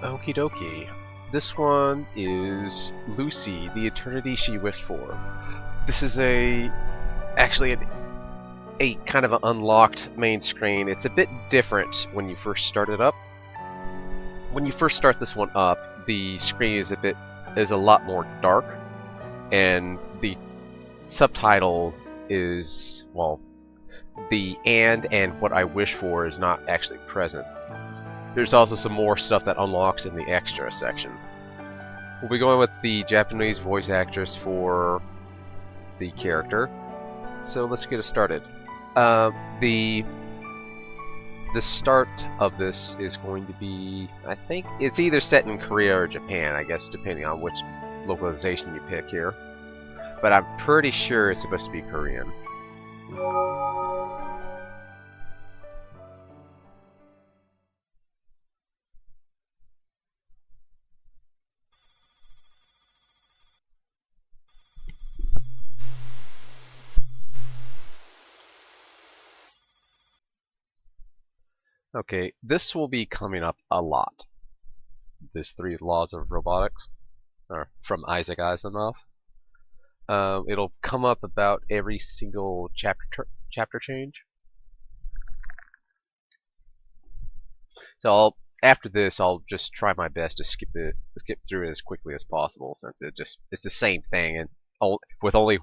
Okie dokie. This one is Lucy, the eternity she wished for. This is actually a kind of an unlocked main screen. It's a bit different when you first start it up. When you first start this one up, the screen is a lot more dark, and the subtitle is, well, the and what I wish for is not actually present. There's also some more stuff that unlocks in the extra section. We'll be going with the Japanese voice actress for the character. So let's get it started. The start of this is going to be, I think it's either set in Korea or Japan, I guess, depending on which localization you pick here. But I'm pretty sure it's supposed to be Korean. Okay, this will be coming up a lot. This 3 laws of robotics, or from Isaac Asimov. It'll come up about every single chapter change. So after this, I'll just try my best to skip through it as quickly as possible, since it's the same thing, and with only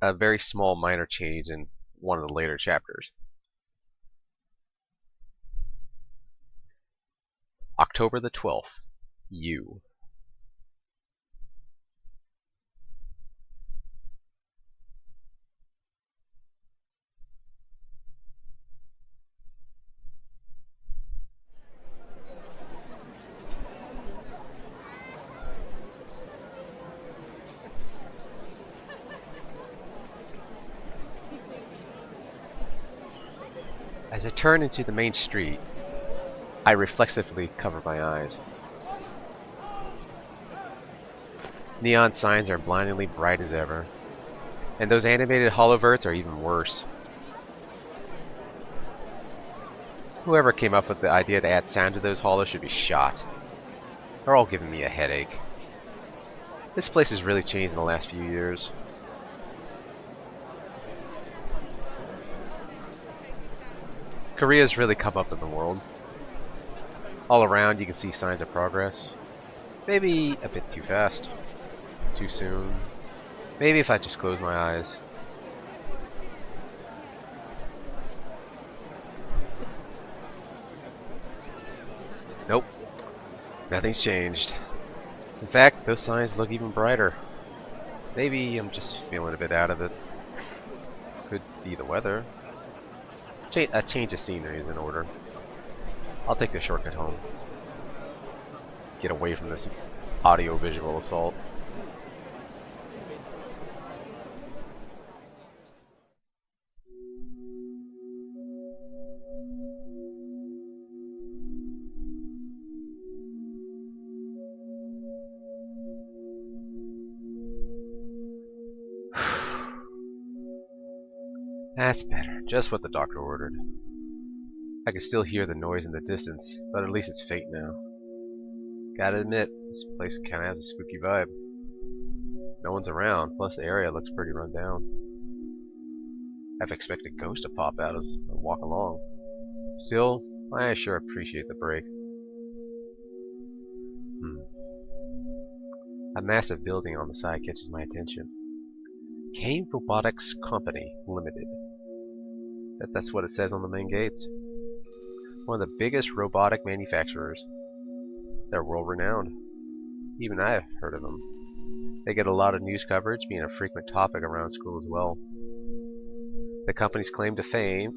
a very small minor change in one of the later chapters. October the 12th. You. As I turn into the main street, I reflexively cover my eyes. Neon signs are blindingly bright as ever, and those animated holoverts are even worse. Whoever came up with the idea to add sound to those holos should be shot. They're all giving me a headache. This place has really changed in the last few years. Korea's really come up in the world. All around you can see signs of progress. Maybe a bit too fast. Too soon. Maybe if I just close my eyes. Nope. Nothing's changed. In fact, those signs look even brighter. Maybe I'm just feeling a bit out of it. Could be the weather. A change of scenery is in order. I'll take the shortcut home. Get away from this audio-visual assault. That's better. Just what the doctor ordered. I can still hear the noise in the distance, but at least it's faint now. Gotta admit, this place kinda has a spooky vibe. No one's around, plus the area looks pretty run down. I've expected ghosts to pop out as I walk along. Still, I sure appreciate the break. A massive building on the side catches my attention. Kane Robotics Company Limited. That's what it says on the main gates. One of the biggest robotic manufacturers. They're world renowned. Even I've heard of them. They get a lot of news coverage, being a frequent topic around school as well. The company's claim to fame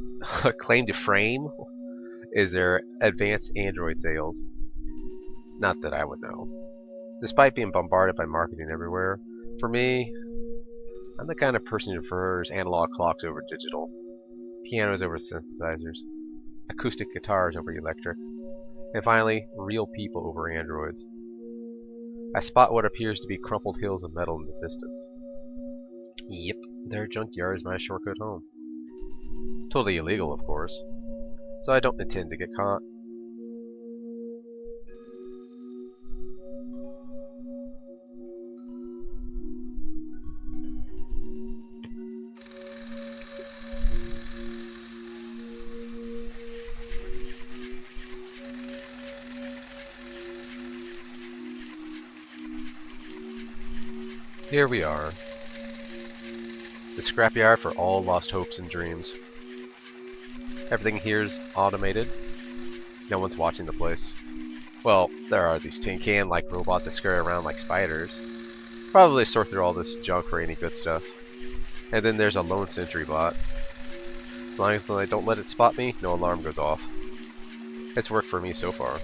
is their advanced Android sales. Not that I would know. Despite being bombarded by marketing everywhere, for me, I'm the kind of person who prefers analog clocks over digital, pianos over synthesizers, acoustic guitars over electric, and finally, real people over androids. I spot what appears to be crumpled hills of metal in the distance. Yep, their junkyard is my shortcut home. Totally illegal, of course. so I don't intend to get caught. Here we are. The scrapyard for all lost hopes and dreams. Everything here's automated. No one's watching the place. Well, there are these tin can-like robots that scurry around like spiders. Probably sort through all this junk for any good stuff. And then there's a lone sentry bot. As long as I don't let it spot me, no alarm goes off. It's worked for me so far.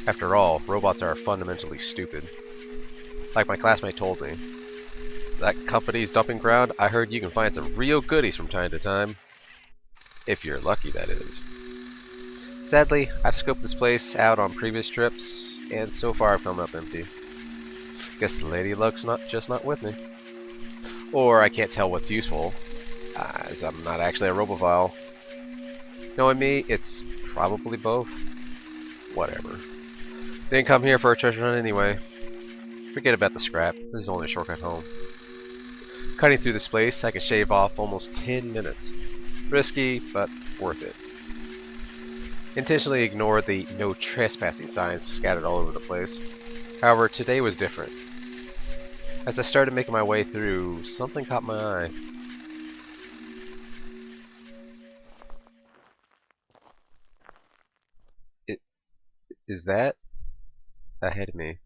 After all, robots are fundamentally stupid. Like my classmate told me. That company's dumping ground, I heard you can find some real goodies from time to time. If you're lucky, that is. Sadly, I've scoped this place out on previous trips, and so far I've come up empty. Guess the lady luck's not with me. Or I can't tell what's useful, as I'm not actually a robophile. Knowing me, it's probably both. Whatever. Didn't come here for a treasure hunt anyway. Forget about the scrap. This is only a shortcut home. Cutting through this place, I can shave off almost 10 minutes. Risky, but worth it. Intentionally ignored the no trespassing signs scattered all over the place. However, today was different. As I started making my way through, something caught my eye. Is that ahead of me?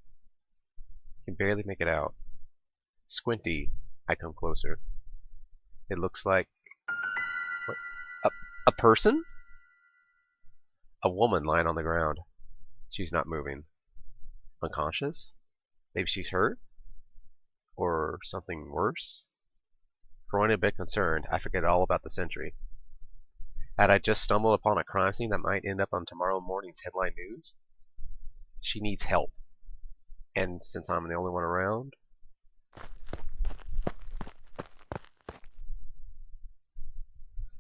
I can barely make it out. Squinty, I come closer. It looks like... what? A person? A woman lying on the ground. She's not moving. Unconscious? Maybe she's hurt? Or something worse? Growing a bit concerned, I forget all about the sentry. Had I just stumbled upon a crime scene that might end up on tomorrow morning's headline news? She needs help. And since I'm the only one around...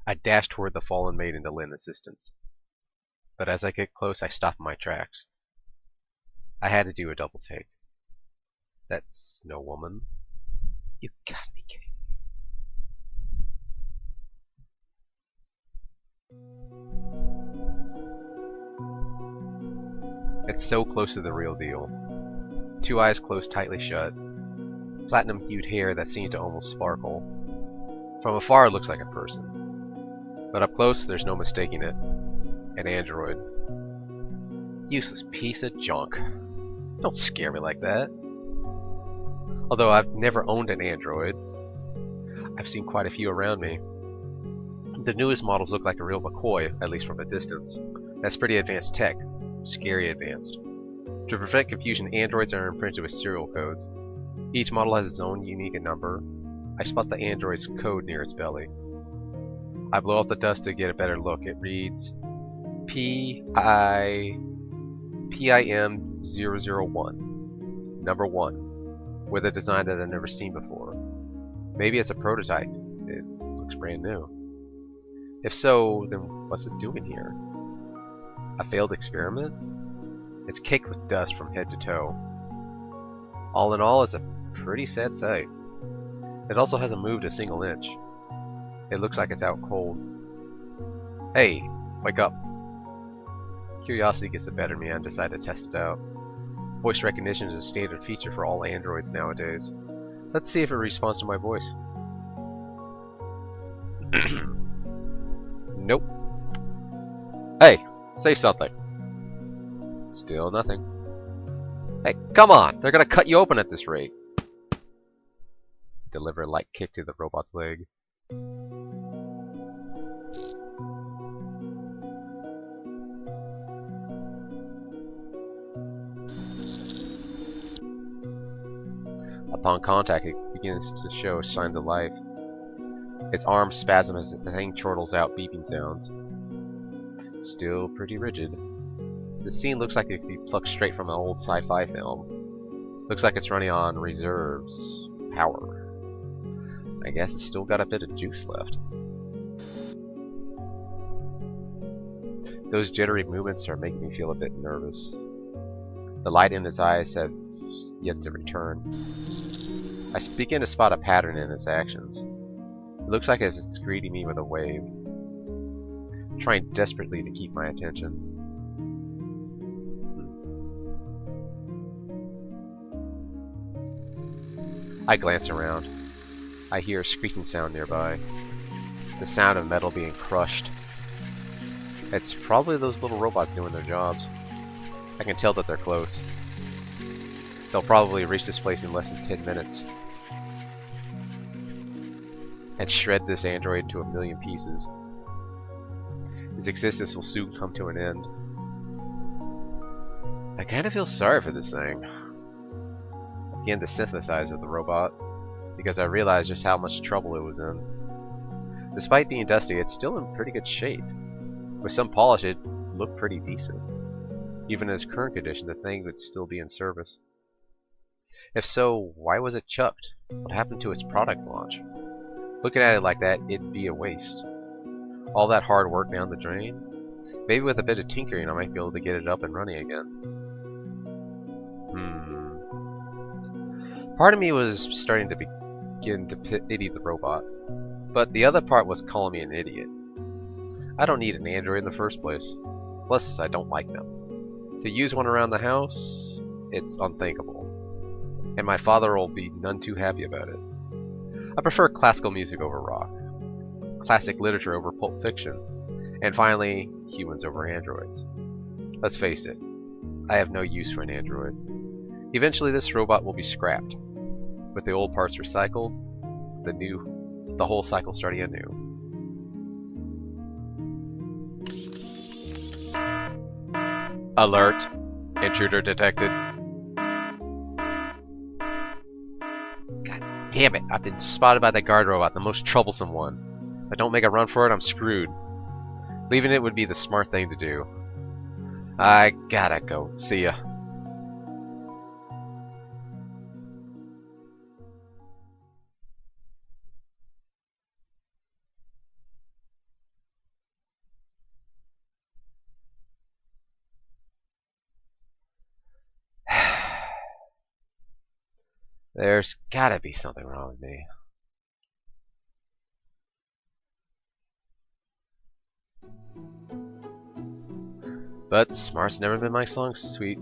I dash toward the fallen maiden to lend assistance. But as I get close, I stop in my tracks. I had to do a double take. That's no woman. You gotta be kidding me. It's so close to the real deal. Two eyes closed tightly shut. Platinum-hued hair that seems to almost sparkle. From afar it looks like a person. But up close, there's no mistaking it. An android. Useless piece of junk. Don't scare me like that. Although I've never owned an android, I've seen quite a few around me. The newest models look like a real McCoy, at least from a distance. That's pretty advanced tech. Scary advanced. To prevent confusion, androids are imprinted with serial codes. Each model has its own unique number. I spot the android's code near its belly. I blow off the dust to get a better look. It reads PIM001, number 1, with a design that I've never seen before. Maybe it's a prototype. It looks brand new. If so, then what's it doing here? A failed experiment? It's caked with dust from head to toe. All in all, it's a pretty sad sight. It also hasn't moved a single inch. It looks like it's out cold. Hey, wake up. Curiosity gets the better of me and I decide to test it out. Voice recognition is a standard feature for all androids nowadays. Let's see if it responds to my voice. Nope. Hey, say something. Still nothing. Hey, come on! They're gonna cut you open at this rate. Deliver a light kick to the robot's leg. Upon contact, it begins to show signs of life. Its arms spasm as the thing chortles out beeping sounds. Still pretty rigid. The scene looks like it could be plucked straight from an old sci-fi film. Looks like it's running on reserves power. I guess it's still got a bit of juice left. Those jittery movements are making me feel a bit nervous. The light in his eyes have yet to return. I begin to spot a pattern in his actions. It looks like it's greeting me with a wave, trying desperately to keep my attention. I glance around. I hear a squeaking sound nearby. The sound of metal being crushed. It's probably those little robots doing their jobs. I can tell that they're close. They'll probably reach this place in less than 10 minutes. And shred this android into a million pieces. His existence will soon come to an end. I kind of feel sorry for this thing. I began to sympathize with the robot, because I realized just how much trouble it was in. Despite being dusty, it's still in pretty good shape. With some polish, it looked pretty decent. Even in its current condition, the thing would still be in service. If so, why was it chucked? What happened to its product launch? Looking at it like that, it'd be a waste. All that hard work down the drain? Maybe with a bit of tinkering I might be able to get it up and running again. Part of me was starting to begin to pity the robot, but the other part was calling me an idiot. I don't need an android in the first place. Plus, I don't like them. To use one around the house, it's unthinkable. And my father will be none too happy about it. I prefer classical music over rock, classic literature over pulp fiction, and finally, humans over androids. Let's face it, I have no use for an android. Eventually this robot will be scrapped, with the old parts recycled, the whole cycle starting anew. Alert! Intruder detected. God damn it, I've been spotted by that guard robot, the most troublesome one. If I don't make a run for it, I'm screwed. Leaving it would be the smart thing to do. I gotta go. See ya. There's gotta be something wrong with me. But smart's never been my strong suit.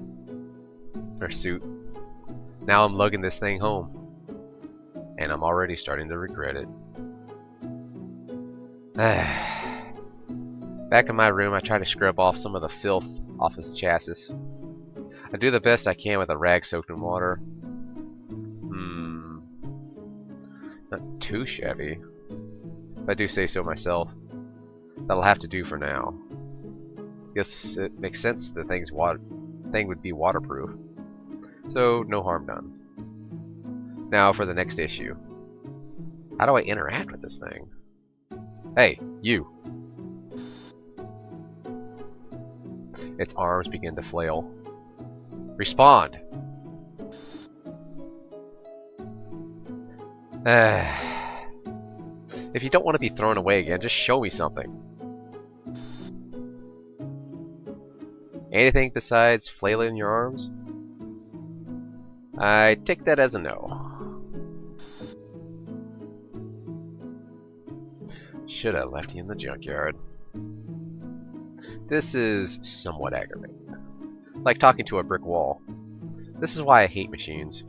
Now I'm lugging this thing home. And I'm already starting to regret it. Back in my room, I try to scrub off some of the filth off his chassis. I do the best I can with a rag soaked in water. Not too shabby, if I do say so myself. That'll have to do for now. Guess it makes sense the thing would be waterproof, so no harm done. Now for the next issue. How do I interact with this thing? Hey, you! Its arms begin to flail. Respond! If you don't want to be thrown away again, just show me something. Anything besides flailing your arms? I take that as a no. Should have left you in the junkyard. This is somewhat aggravating. Like talking to a brick wall. This is why I hate machines.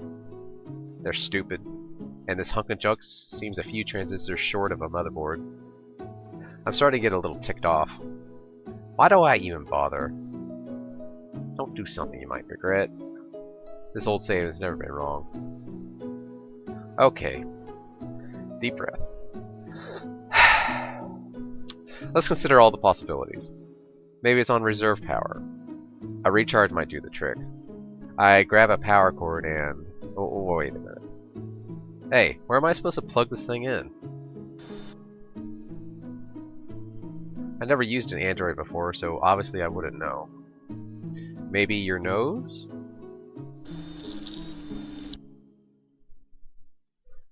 They're stupid, and this hunk of junk seems a few transistors short of a motherboard. I'm starting to get a little ticked off. Why do I even bother? Don't do something you might regret. This old saying has never been wrong. Okay. Deep breath. Let's consider all the possibilities. Maybe it's on reserve power. A recharge might do the trick. I grab a power cord and... Oh, wait a minute. Hey, where am I supposed to plug this thing in? I never used an Android before, so obviously I wouldn't know. Maybe your nose?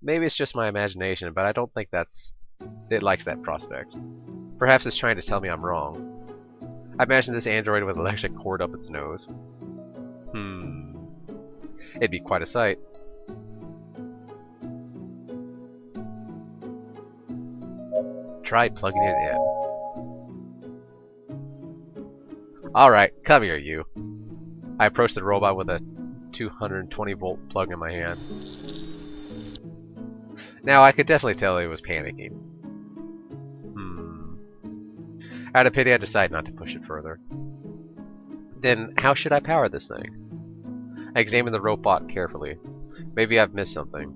Maybe it's just my imagination, but I don't think it likes that prospect. Perhaps it's trying to tell me I'm wrong. I imagine this android with an electric cord up its nose. It'd be quite a sight. Try plugging it in. Alright, come here, you. I approached the robot with a 220-volt plug in my hand. Now, I could definitely tell it was panicking. Out of pity, I decided not to push it further. Then, how should I power this thing? I examined the robot carefully. Maybe I've missed something.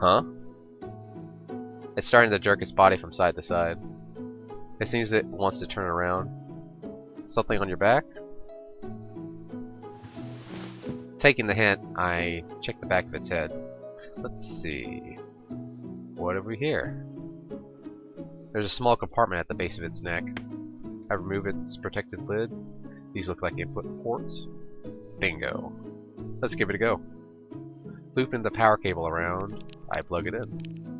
Huh? It's starting to jerk its body from side to side. It seems it wants to turn around. Something on your back? Taking the hint, I checked the back of its head. Let's see. What have we here? There's a small compartment at the base of its neck. I remove its protected lid. These look like input ports. Bingo. Let's give it a go. Looping the power cable around, I plug it in.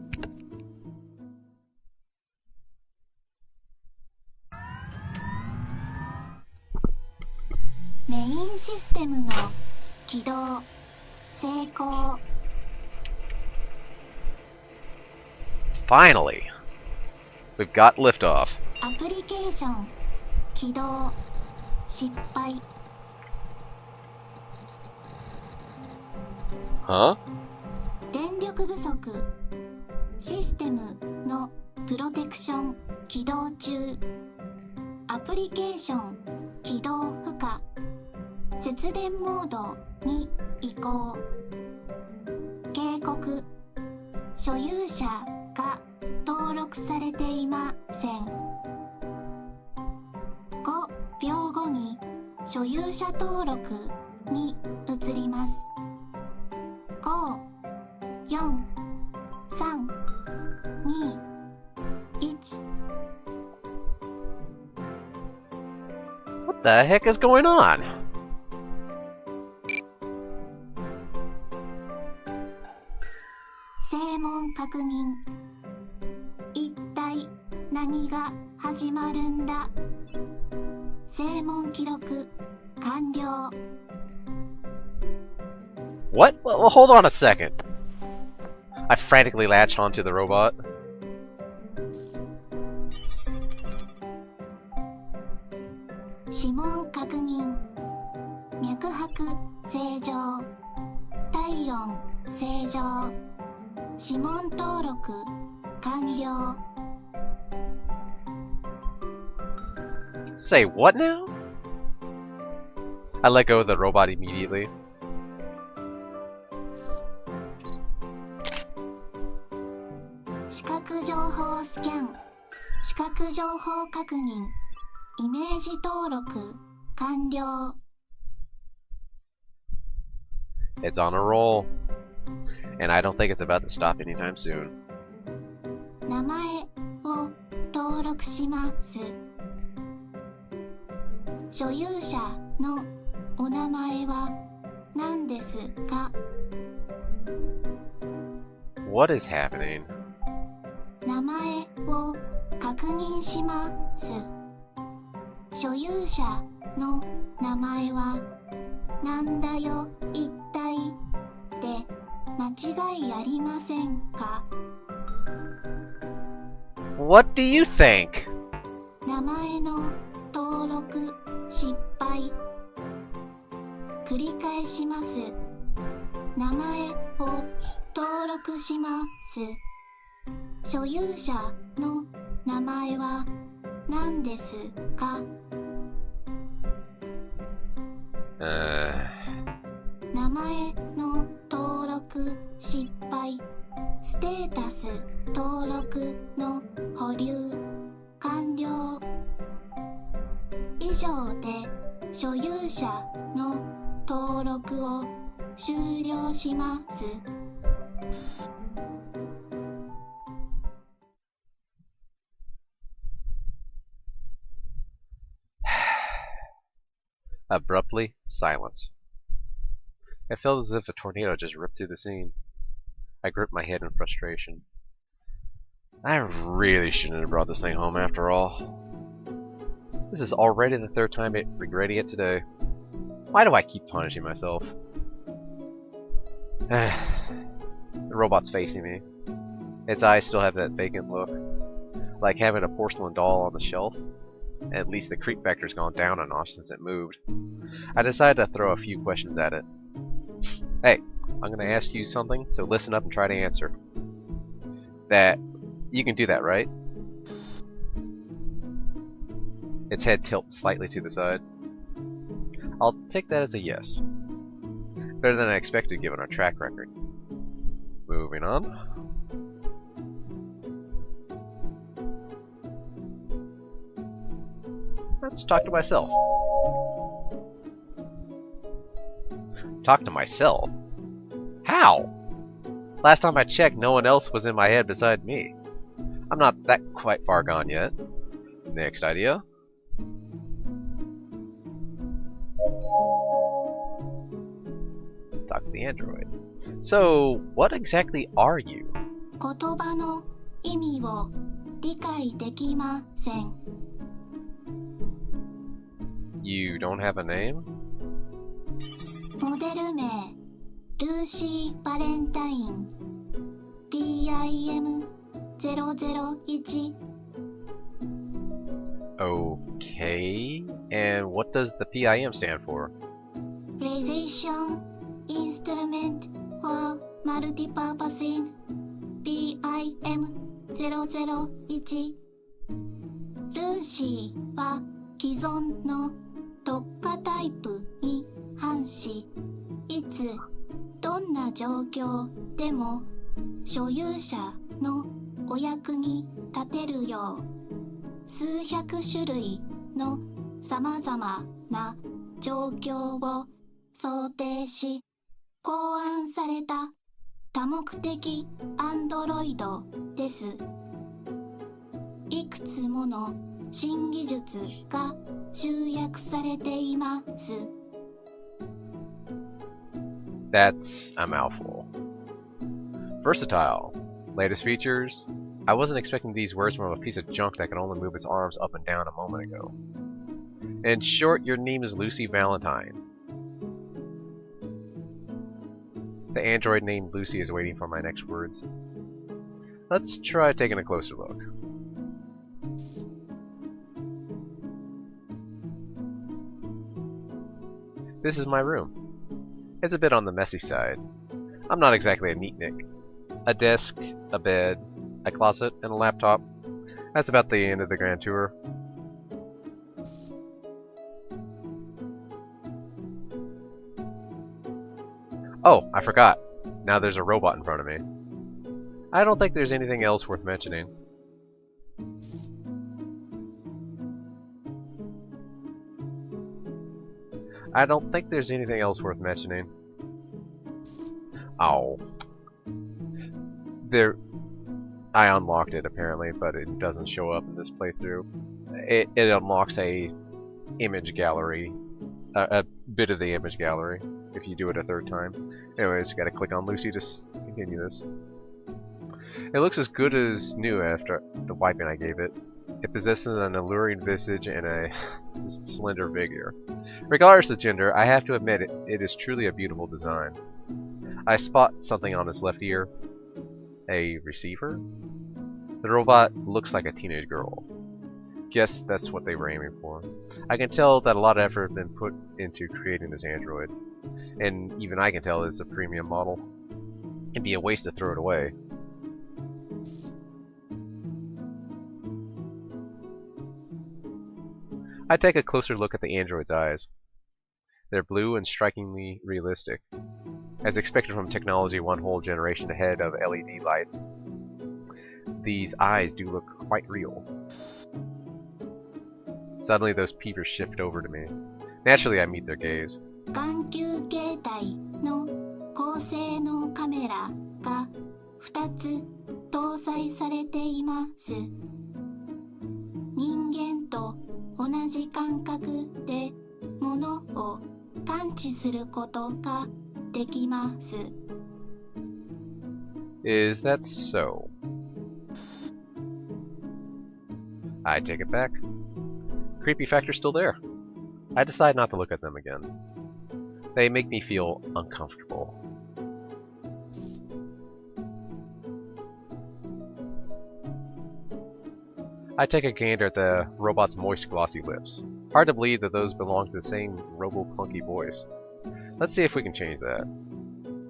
Main system の起動成功 Finally! We've got liftoff. アプリケーション起動失敗 Huh? 電力不足システムのプロテクション起動中アプリケーション起動不可節電モードに移行警告所有者が登録されていません5秒後に所有者登録に移ります5、4、3、2、1 What the heck is going on? 正門確認一体何が始まるんだ正門記録完了 What? Well, hold on a second. I frantically latched onto the robot. 指紋確認脈拍正常体温正常指紋登録完了 Say what now? I let go of the robot immediately. 視覚情報スキャン視覚情報確認イメージ登録完了 It's on a roll. And I don't think it's about to stop anytime soon. 名前を登録します所有者のお名前は何ですか What is happening? 名前を確認します所有者の名前はなんだよ一体で間違いありませんか What do you think? 名前の登録失敗繰り返します名前を登録します所有者の名前は何ですか名前の登録失敗ステータス登録の保留完了以上で所有者の登録を終了します Abruptly, silence. It felt as if a tornado just ripped through the scene. I gripped my head in frustration. I really shouldn't have brought this thing home after all. This is already the third time regretting it today. Why do I keep punishing myself? The robot's facing me. Its eyes still have that vacant look, like having a porcelain doll on the shelf. At least the creep factor's gone down a notch since it moved. I decided to throw a few questions at it. Hey, I'm gonna ask you something, so listen up and try to answer. You can do that, right? Its head tilts slightly to the side. I'll take that as a yes. Better than I expected given our track record. Moving on. Let's talk to myself. Talk to myself? How? Last time I checked, no one else was in my head beside me. I'm not that quite far gone yet. Next idea. Talk to the android. So, what exactly are you? 言葉の意味を理解できません。You don't have a name? モデル名ルーシー・バレンタイン PIM001 Okay. And what does the PIM stand for? Precision Instrument for Multipurposing PIM001 ルーシーは既存の特化タイプに反し、いつどんな状況でも所有者のお役に立てるよう数百種類のさまざまな状況を想定し考案された多目的アンドロイドです。いくつもの新技術が集約されています。That's a mouthful. Versatile. Latest features. I wasn't expecting these words from a piece of junk that could only move its arms up and down a moment ago. In short, your name is Lucy Valentine. The android named Lucy is waiting for my next words. Let's try taking a closer look. This is my room. It's a bit on the messy side. I'm not exactly a neatnik. A desk, a bed, a closet, and a laptop. That's about the end of the grand tour. Oh, I forgot. Now there's a robot in front of me. I don't think there's anything else worth mentioning. Oh. I unlocked it apparently, but it doesn't show up in this playthrough. It unlocks a image gallery, a bit of the image gallery, if you do it a third time. Anyways, you gotta click on Lucy to continue this. It looks as good as new after the wiping I gave it. It possesses an alluring visage and a slender figure. Regardless of gender, I have to admit it is truly a beautiful design. I spot something on its left ear. A receiver? The robot looks like a teenage girl. Guess that's what they were aiming for. I can tell that a lot of effort has been put into creating this android. And even I can tell it's a premium model. It'd be a waste to throw it away. I take a closer look at the android's eyes. They're blue and strikingly realistic. As expected from technology one whole generation ahead of LED lights, these eyes do look quite real. Suddenly those peepers shift over to me. Naturally I meet their gaze. 眼球形態の高性能カメラが2つ搭載されています。人間と同じ感覚で物を感知することができます。Is that so? I take it back. creepy factor's still there. I decide not to look at them again. They make me feel uncomfortable. I take a gander at the robot's moist, glossy lips. Hard to believe that those belong to the same robo-clunky voice. Let's see if we can change that.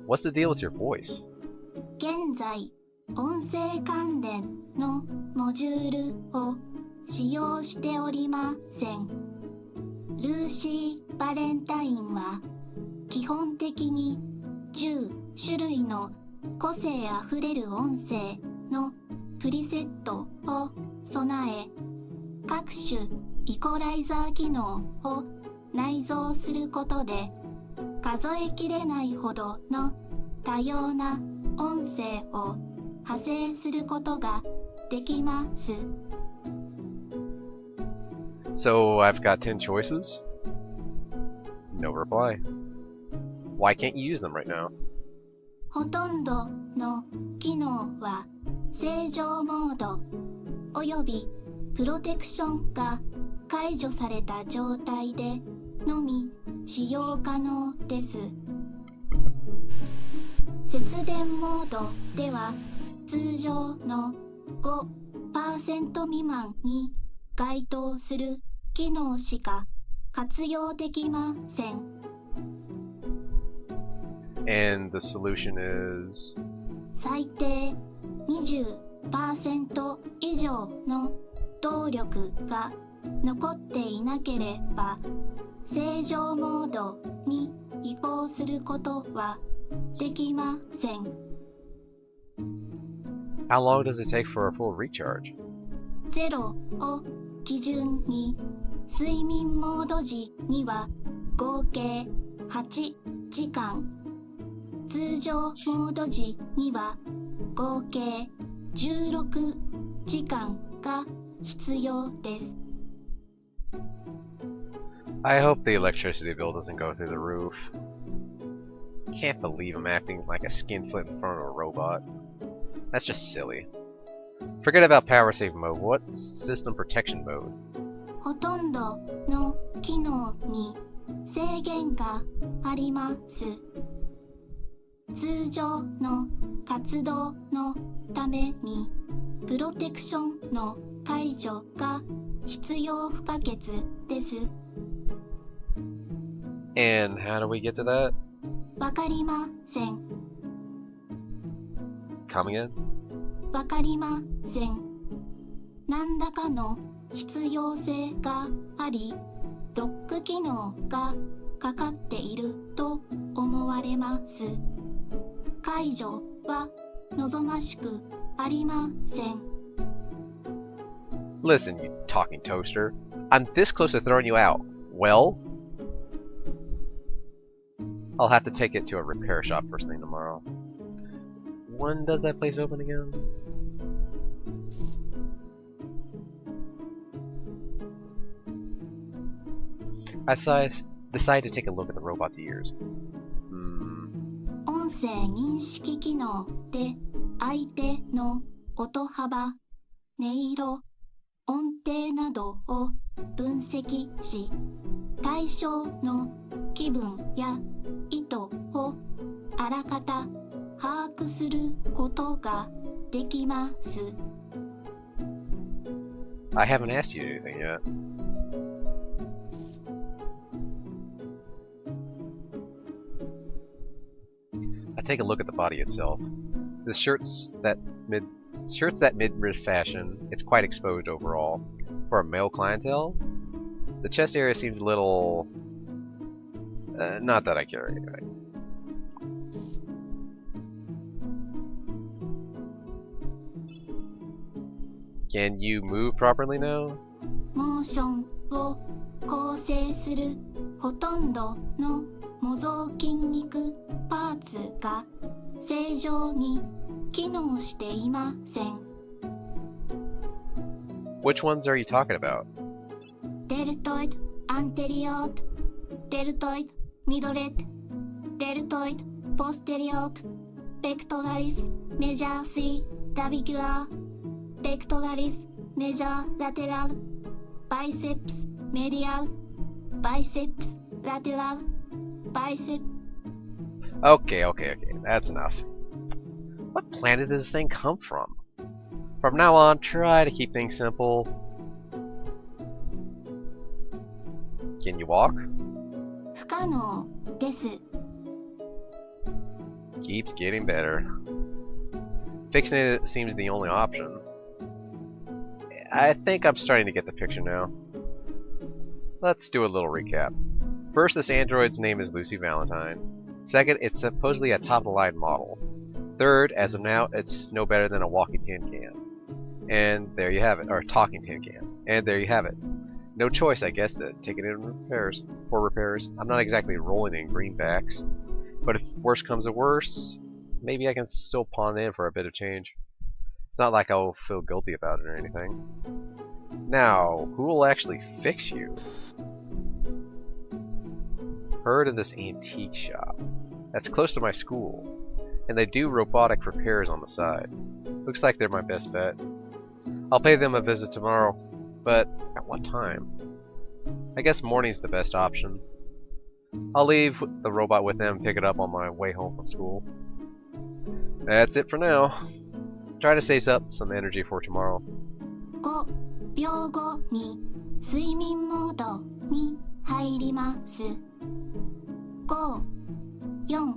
What's the deal with your voice? 現在、音声関連のモジュールを使用しておりません。ルーシー・バレンタインは基本的に10種類の個性あふれる音声のプリセットを備え、各種イコライザー機能を内蔵することで数えきれないほどの多様な音声を派生することができます。So I've got 10 choices? No reply. Why can't you use them right now? ほとんどの機能は正常モードおよびプロテクションが解除された状態でのみ使用可能です。節電モードでは通常の 5% 未満に該当する機能しか活用できません。And the solution is? 最低 20% 以上の動力が残っていなければ正常モードに移行することはできません。How long does it take for a full recharge? 0を基準に睡眠モード時には合計8時間、通常モード時には合計16時間が必要です。I hope the electricity bill doesn't go through the roof. Can't believe I'm acting like a skinflint in front of a robot. That's just silly. Forget about power save mode. What's system protection mode? ほとんどの機能に制限があります。通常の活動のためにプロテクションの解除が必要不可欠です。And how do we get to that? わかりません。Come again? わかりません。何らかの必要性があり、ロック機能がかかっていると思われます。解除は望ましくありません。Listen, you talking toaster. I'm this close to throwing you out. Well? I'll have to take it to a repair shop first thing tomorrow. When does that place open again? I decide to take a look at the robot's ears. 音声認識機能で相手の音幅、音色、音程などを分析し、対象の気分や意図をあらかた把握することができます。I haven't asked you anything yet. I take a look at the body itself. The shirt's that mid-riff fashion. It's quite exposed overall. For a male clientele, the chest area seems a little... not that I care anyway. Can you move properly now? モーションを構成するほとんどの模造筋肉パーツが正常に機能していません。Which ones are you talking about? デルトイド、アンテリオート、デルトイド、ミドレット、デルトイド、ポステリオート、ペクトラリス、メジャー C、ラビキュラー、ペクトラリス、メジャーラテラル、バイセプス、medial, biceps lateral, bicep. Okay, that's enough. What planet does this thing come from? From now on, try to keep things simple. Can you walk? 不可能です。 Keeps getting better. Fixing it seems the only option. I think I'm starting to get the picture now. Let's do a little recap. First, this android's name is Lucy Valentine. Second, it's supposedly a top-of-the-line model. Third, as of now, it's no better than a walking tin can. And there you have it, or a talking tin can. And there you have it. No choice, I guess, to take it in for repairs. I'm not exactly rolling in greenbacks, but if worse comes to worse, maybe I can still pawn it in for a bit of change. It's not like I'll feel guilty about it or anything. Now, who will actually fix you? Heard of this antique shop. That's close to my school, and they do robotic repairs on the side. Looks like they're my best bet. I'll pay them a visit tomorrow, but at what time? I guess morning's the best option. I'll leave the robot with them and pick it up on my way home from school. That's it for now. Try to save up some energy for tomorrow. 5秒後に睡眠モードに入ります。5、4、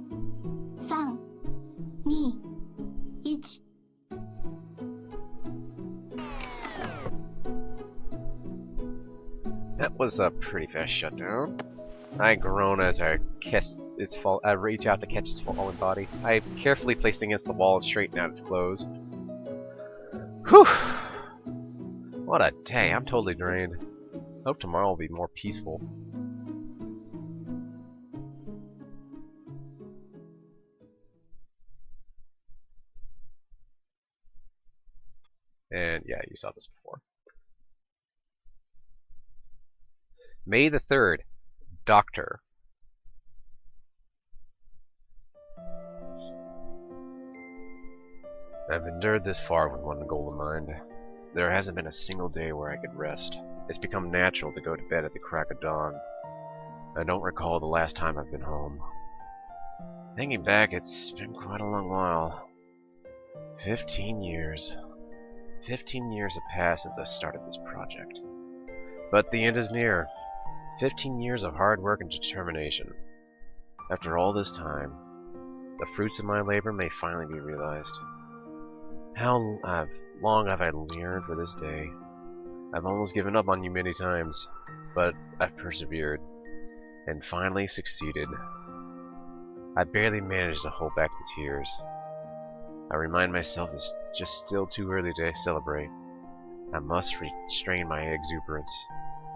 3、2、1。 That was a pretty fast shutdown. I groan as I reach out to catch its fallen body. I carefully placed it against the wall and straighten out its clothes. Whew! What a day. I'm totally drained. Hope tomorrow will be more peaceful. And yeah, you saw this before. May the 3rd, Doctor. I've endured this far with one goal in mind. There hasn't been a single day where I could rest. It's become natural to go to bed at the crack of dawn. I don't recall the last time I've been home. Thinking back, it's been quite a long while. 15 years. 15 years have passed since I started this project. But the end is near. 15 years of hard work and determination. After all this time, the fruits of my labor may finally be realized. How long have I yearned for this day? I've almost given up on you many times, but I've persevered, and finally succeeded. I barely managed to hold back the tears. I remind myself it's just still too early to celebrate. I must restrain my exuberance.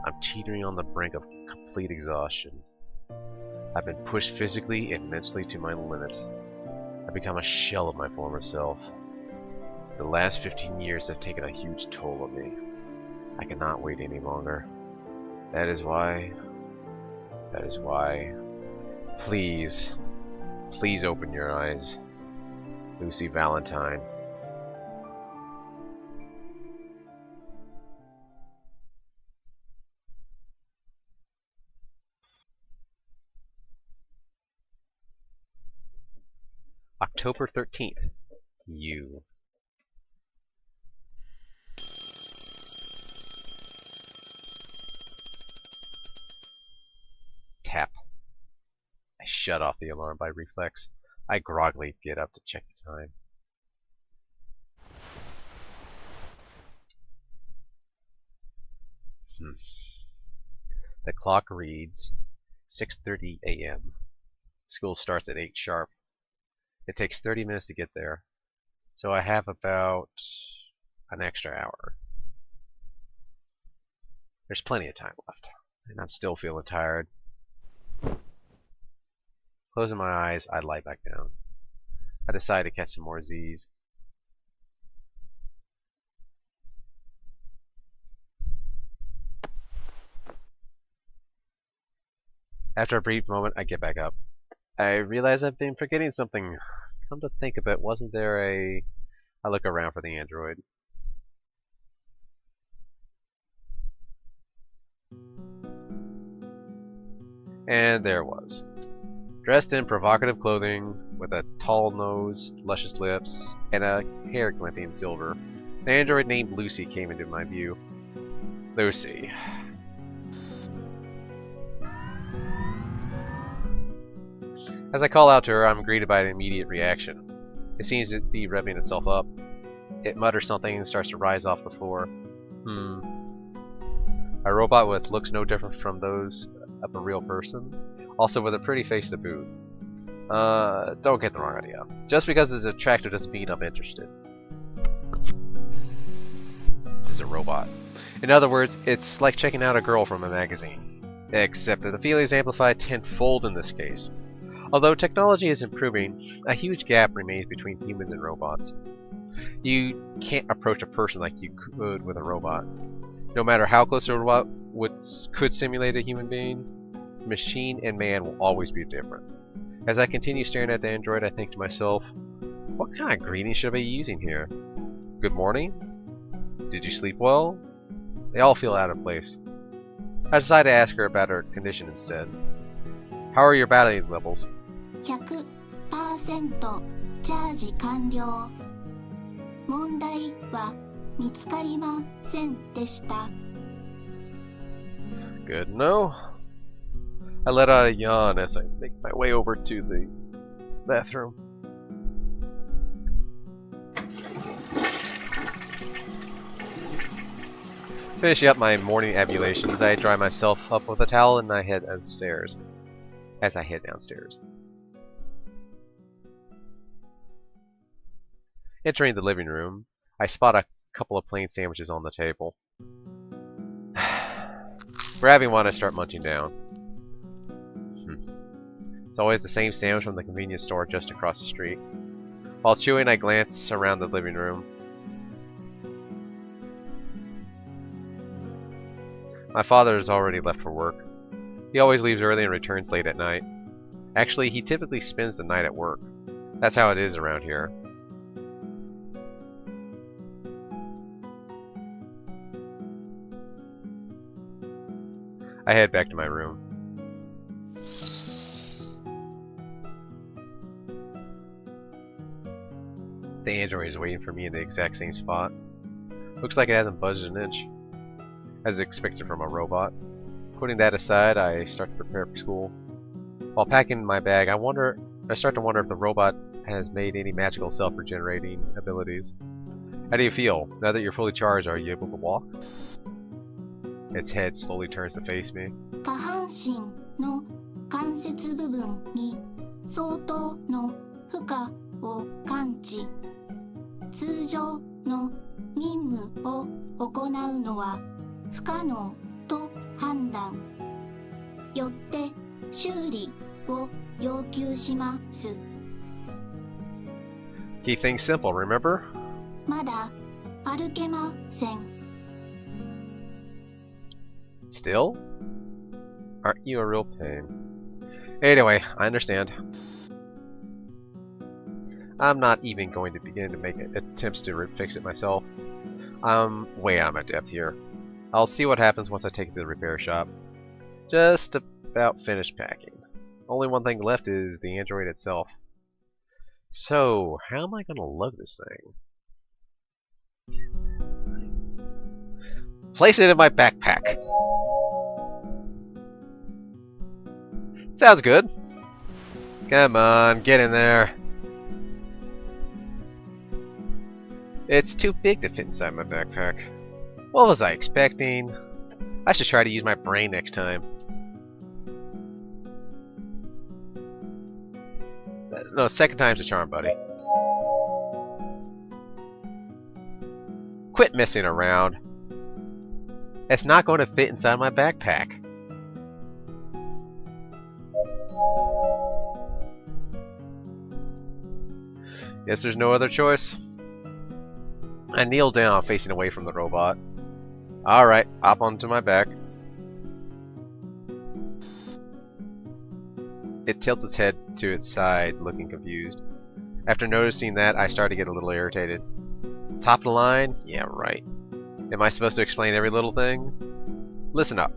I'm teetering on the brink of complete exhaustion. I've been pushed physically and mentally to my limit. I've become a shell of my former self. The last 15 years have taken a huge toll on me. I cannot wait any longer. That is why, please open your eyes. Lucy Valentine. October 13th. You. Tap. I shut off the alarm by reflex. I groggily get up to check the time. The clock reads 6:30 a.m. School starts at 8 sharp. It takes 30 minutes to get there, so I have about an extra hour. There's plenty of time left, and I'm still feeling tired. Closing my eyes, I lie back down. I decide to catch some more Z's. After a brief moment, I get back up. I realize I've been forgetting something. Come to think of it, wasn't there a... I look around for the android. And there it was. Dressed in provocative clothing, with a tall nose, luscious lips, and a hair glinting silver, the android named Lucy came into my view. Lucy. As I call out to her, I'm greeted by an immediate reaction. It seems to be revving itself up. It mutters something and starts to rise off the floor. A robot with looks no different from those of a real person, also with a pretty face to boot. Don't get the wrong idea. Just because it's attractive doesn't mean I'm interested. This is a robot. In other words, it's like checking out a girl from a magazine. Except that the feelings amplify tenfold in this case. Although technology is improving, a huge gap remains between humans and robots. You can't approach a person like you could with a robot. No matter how close a robot could simulate a human being, machine and man will always be different. As I continue staring at the android, I think to myself, what kind of greeting should I be using here? Good morning? Did you sleep well? They all feel out of place. I decide to ask her about her condition instead. How are your battery levels? 100% チャージ完了。問題は見つかりませんでした。Good to know. I let out a yawn as I make my way over to the bathroom. Finishing up my morning ablutions, I dry myself up with a towel and I head downstairs. As I head downstairs. Entering the living room, I spot a couple of plain sandwiches on the table. Grabbing one, I start munching down. It's always the same sandwich from the convenience store just across the street. While chewing, I glance around the living room. My father has already left for work. He always leaves early and returns late at night. Actually, he typically spends the night at work. That's how it is around here. I head back to my room. The android is waiting for me in the exact same spot. Looks like it hasn't budged an inch, as expected from a robot. Putting that aside, I start to prepare for school. While packing my bag, I start to wonder if the robot has made any magical self-regenerating abilities. How do you feel? Now that you're fully charged, are you able to walk? Its head slowly turns to face me. 下半身の関節部分に相当の負荷を感知。通常の任務を行うのは不可能と判断。よって修理を要求します。Keep things simple, remember? まだ歩けません。Still? Aren't you a real pain? Anyway, I understand. I'm not even going to begin to make attempts to fix it myself. I'm way out of my depth here. I'll see what happens once I take it to the repair shop. Just about finished packing. Only one thing left is the android itself. So, how am I going to lug this thing? Place it in my backpack. Sounds good. Come on, get in there. It's too big to fit inside my backpack. What was I expecting? I should try to use my brain next time. No, second time's a charm, buddy. Quit messing around. It's not going to fit inside my backpack. Guess there's no other choice. I kneel down, facing away from the robot. Alright, hop onto my back. It tilts its head to its side, looking confused. After noticing that, I start to get a little irritated. Top of the line? Yeah, right. Am I supposed to explain every little thing? Listen up.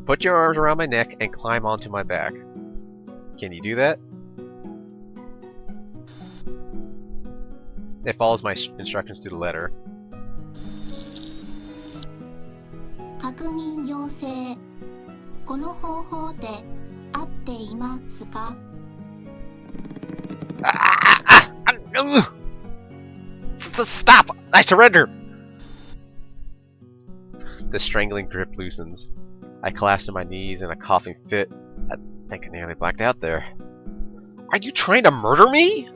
Put your arms around my neck and climb onto my back. Can you do that? It follows my instructions to the letter. 確認要請。この方法で合っていますか? Stop! I surrender! The strangling grip loosens. I collapse to my knees in a coughing fit. I think I nearly blacked out there. Are you trying to murder me?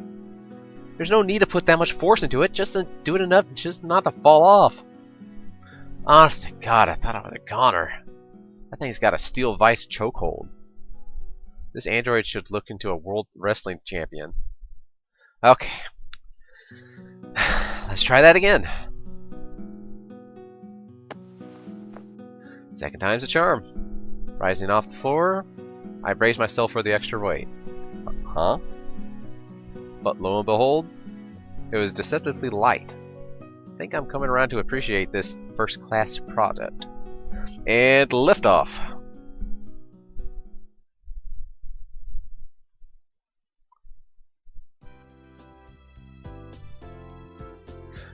There's no need to put that much force into it. Just do it enough just not to fall off. Honest to God, I thought I was a goner. That thing's got a steel vice chokehold. This android should look into a world wrestling champion. Okay. Let's try that again. Second time's a charm. Rising off the floor, I brace myself for the extra weight. Huh? But lo and behold, it was deceptively light. I think I'm coming around to appreciate this first-class product. And liftoff.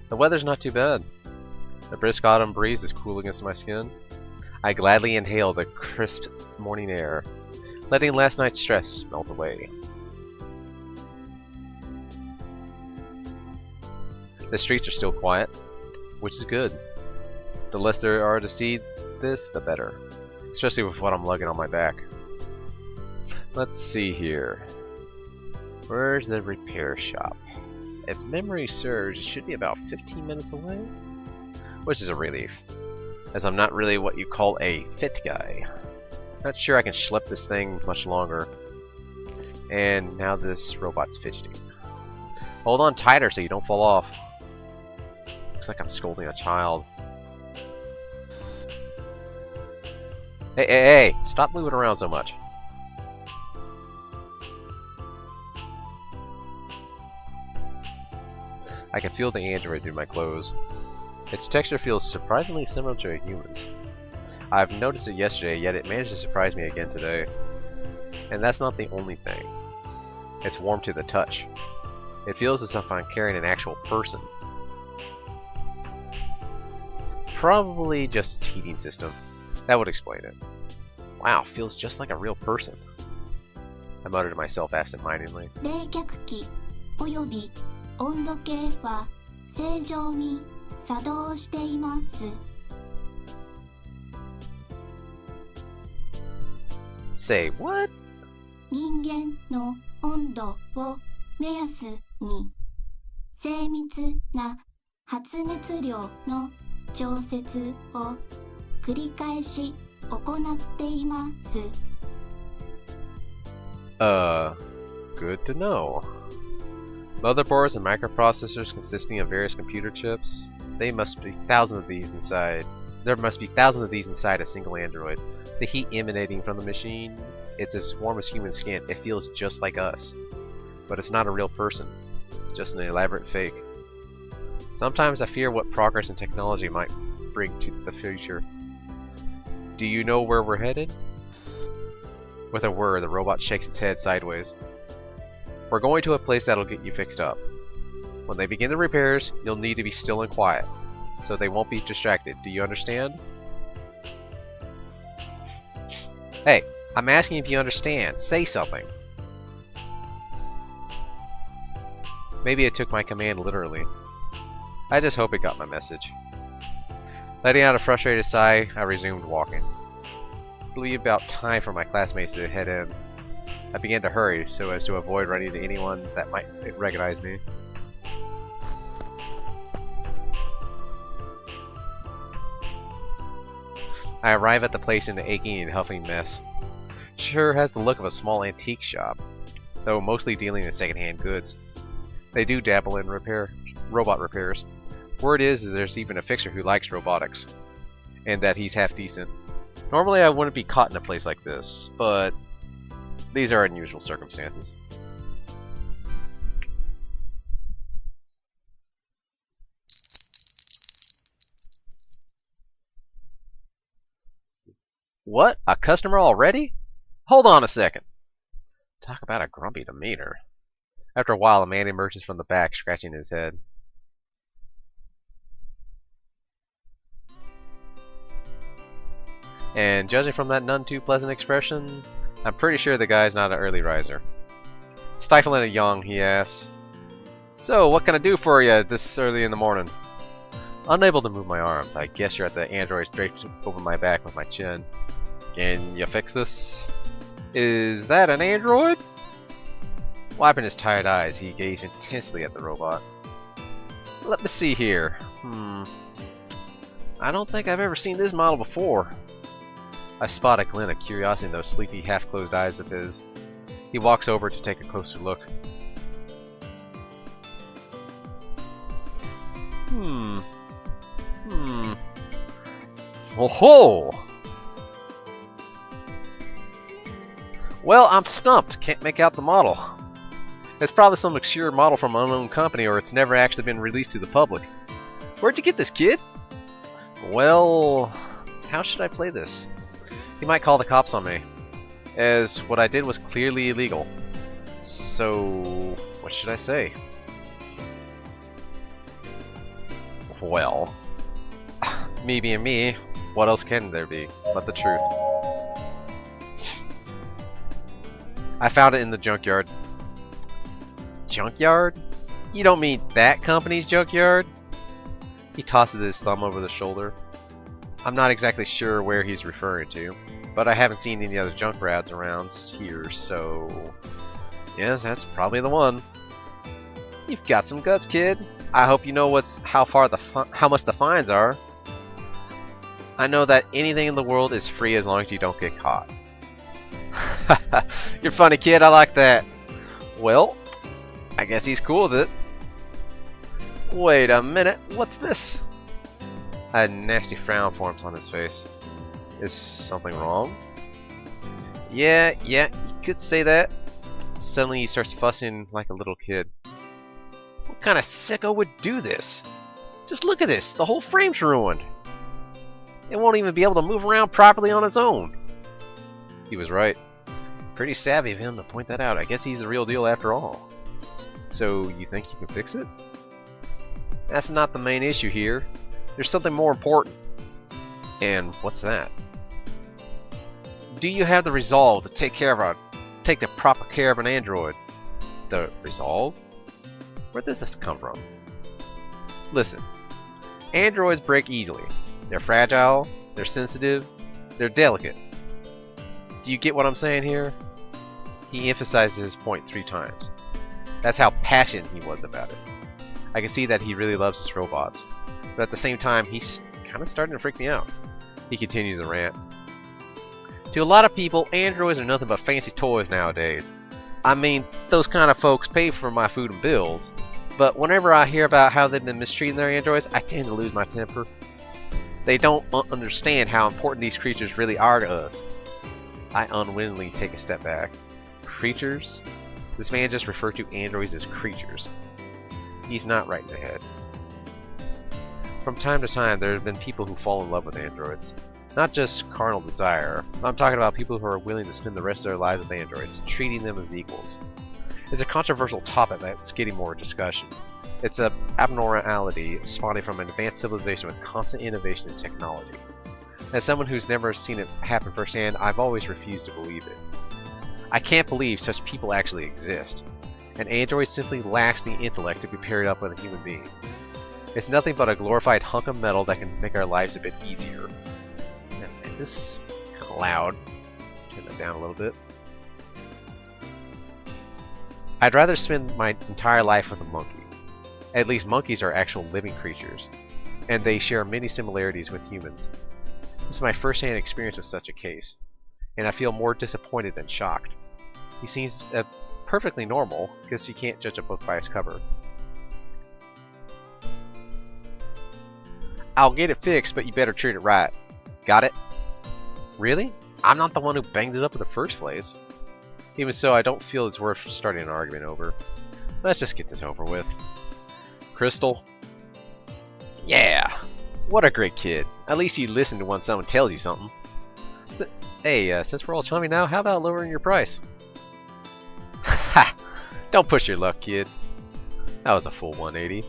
The weather's not too bad. The brisk autumn breeze is cool against my skin. I gladly inhale the crisp morning air, letting last night's stress melt away. The streets are still quiet, which is good. The less there are to see this, the better. Especially with what I'm lugging on my back. Let's see here. Where's the repair shop? If memory serves, it should be about 15 minutes away. Which is a relief, as I'm not really what you call a fit guy. Not sure I can schlep this thing much longer. And now this robot's fidgeting. Hold on tighter so you don't fall off. Looks like I'm scolding a child. Hey, stop moving around so much. I can feel the android through my clothes. Its texture feels surprisingly similar to a human's. I've noticed it yesterday, yet it managed to surprise me again today. And that's not the only thing. It's warm to the touch. It feels as if I'm carrying an actual person. Probably just its heating system. That would explain it. Wow, feels just like a real person. I muttered to myself absent-mindedly. 冷却器および温度計は正常に作動しています。 Say what? 人間の温度を目安に精密な発熱量の調節を繰り返し行っています。 Good to know. Motherboards and microprocessors consisting of various computer chips. There must be thousands of these inside a single android. The heat emanating from the machine, it's as warm as human skin. It feels just like us. But it's not a real person, just an elaborate fake. Sometimes I fear what progress in technology might bring to the future. Do you know where we're headed? With a word, the robot shakes its head sideways. We're going to a place that'll get you fixed up. When they begin the repairs, you'll need to be still and quiet, so they won't be distracted. Do you understand? Hey, I'm asking if you understand. Say something. Maybe it took my command literally. I just hope it got my message. Letting out a frustrated sigh, I resumed walking. It'll be about time for my classmates to head in. I began to hurry so as to avoid running into anyone that might recognize me. I arrive at the place in an aching and huffing mess. Sure has the look of a small antique shop, though mostly dealing in secondhand goods. They do dabble in robot repairs. Word is there's even a fixer who likes robotics, and that he's half decent. Normally I wouldn't be caught in a place like this, but these are unusual circumstances. What? A customer already? Hold on a second. Talk about a grumpy demeanor. After a while, a man emerges from the back, scratching his head. And judging from that none too pleasant expression, I'm pretty sure the guy's not an early riser. Stifling a yawn, he asks, "So, what can I do for you this early in the morning?" Unable to move my arms, I gesture at the android draped over my back with my chin. "Can you fix this?" "Is that an android?" Wiping his tired eyes, he gazed intensely at the robot. "Let me see here. I don't think I've ever seen this model before." I spot a glint of curiosity in those sleepy, half-closed eyes of his. He walks over to take a closer look. Oh ho! Well, I'm stumped. Can't make out the model. It's probably some obscure model from an unknown company, or it's never actually been released to the public. Where'd you get this, kid? Well, how should I play this? He might call the cops on me, as what I did was clearly illegal. So, what should I say? Well, me being me, what else can there be but the truth? I found it in the junkyard. Junkyard? You don't mean that company's junkyard? He tosses his thumb over the shoulder. I'm not exactly sure where he's referring to, but I haven't seen any other junk rads around here, so... Yes, that's probably the one. You've got some guts, kid. I hope you know how much the fines are. I know that anything in the world is free as long as you don't get caught. You're funny, kid. I like that. Well, I guess he's cool with it. Wait a minute. What's this? A nasty frown forms on his face. Is something wrong? Yeah, you could say that. Suddenly he starts fussing like a little kid. What kind of sicko would do this? Just look at this. The whole frame's ruined. It won't even be able to move around properly on its own. He was right. Pretty savvy of him to point that out. I guess he's the real deal after all. So, you think you can fix it? That's not the main issue here. There's something more important. And what's that? Do you have the resolve to take the proper care of an android? The resolve? Where does this come from? Listen, androids break easily. They're fragile, they're sensitive, they're delicate. Do you get what I'm saying here? He emphasizes his point 3 times. That's how passionate he was about it. I can see that he really loves his robots, but at the same time, he's kind of starting to freak me out. He continues the rant. To a lot of people, androids are nothing but fancy toys nowadays. I mean, those kind of folks pay for my food and bills, but whenever I hear about how they've been mistreating their androids, I tend to lose my temper. They don't understand how important these creatures really are to us. I unwittingly take a step back. Creatures? This man just referred to androids as creatures. He's not right in the head. From time to time, there have been people who fall in love with androids. Not just carnal desire. I'm talking about people who are willing to spend the rest of their lives with androids, treating them as equals. It's a controversial topic that's getting more discussion. It's an abnormality spawning from an advanced civilization with constant innovation in technology. As someone who's never seen it happen firsthand, I've always refused to believe it. I can't believe such people actually exist. An android simply lacks the intellect to be paired up with a human being. It's nothing but a glorified hunk of metal that can make our lives a bit easier. Man, this is kind of loud. Turn that down a little bit. I'd rather spend my entire life with a monkey. At least monkeys are actual living creatures, and they share many similarities with humans. This is my first-hand experience with such a case, and I feel more disappointed than shocked. He seems perfectly normal, because you can't judge a book by its cover. I'll get it fixed, but you better treat it right. Got it? Really? I'm not the one who banged it up in the first place. Even so, I don't feel it's worth starting an argument over. Let's just get this over with. Crystal? Yeah! What a great kid. At least you listen to when someone tells you something. Hey, since we're all chummy now, how about lowering your price? Ha! Don't push your luck, kid. That was a full 180.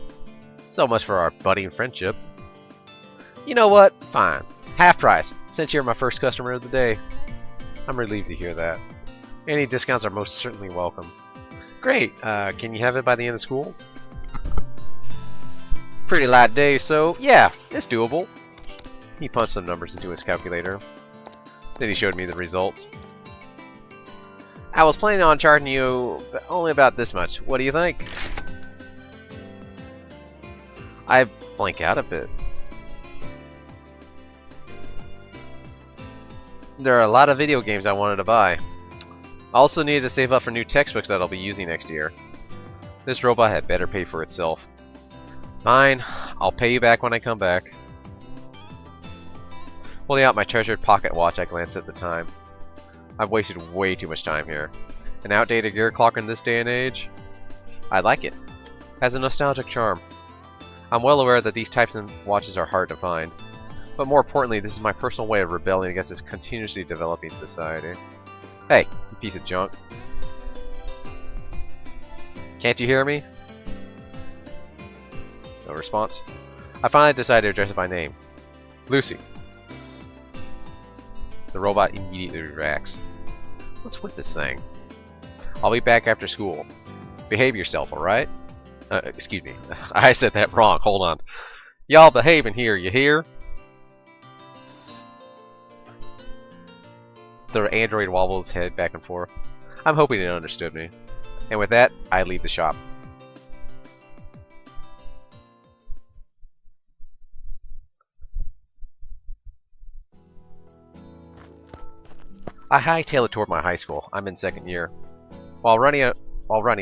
So much for our budding friendship. You know what? Fine. Half price, since you're my first customer of the day. I'm relieved to hear that. Any discounts are most certainly welcome. Great. Can you have it by the end of school? Pretty light day, so yeah, it's doable. He punched some numbers into his calculator. Then he showed me the results. I was planning on charging you only about this much. What do you think? I blank out a bit. There are a lot of video games I wanted to buy. I also needed to save up for new textbooks that I'll be using next year. This robot had better pay for itself. Fine, I'll pay you back when I come back. Holding out my treasured pocket watch, I glanced at the time. I've wasted way too much time here. An outdated gear clock in this day and age? I like it. Has a nostalgic charm. I'm well aware that these types of watches are hard to find. But more importantly, this is my personal way of rebelling against this continuously developing society. Hey, you piece of junk. Can't you hear me? No response. I finally decided to address it by name. Lucy. The robot immediately reacts. What's with this thing? I'll be back after school. Behave yourself, alright? Excuse me. I said that wrong. Hold on. Y'all behaving here, you hear? The android wobbled his head back and forth. I'm hoping it understood me. And with that, I leave the shop. I hightail it toward my high school. I'm in second year. While running,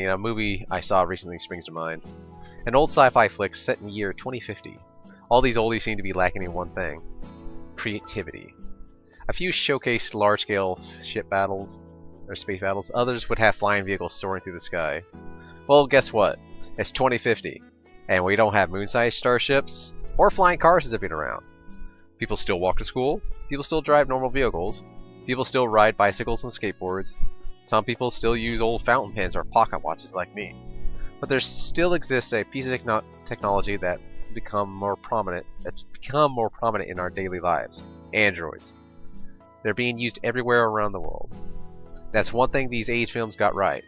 a movie I saw recently springs to mind. An old sci-fi flick set in the year 2050. All these oldies seem to be lacking in one thing. Creativity. A few showcased large-scale ship battles, or space battles. Others would have flying vehicles soaring through the sky. Well, guess what? It's 2050, and we don't have moon-sized starships or flying cars zipping around. People still walk to school. People still drive normal vehicles. People still ride bicycles and skateboards. Some people still use old fountain pens or pocket watches like me. But there still exists a piece of technology that become more prominent in our daily lives. Androids. They're being used everywhere around the world. That's one thing these age films got right.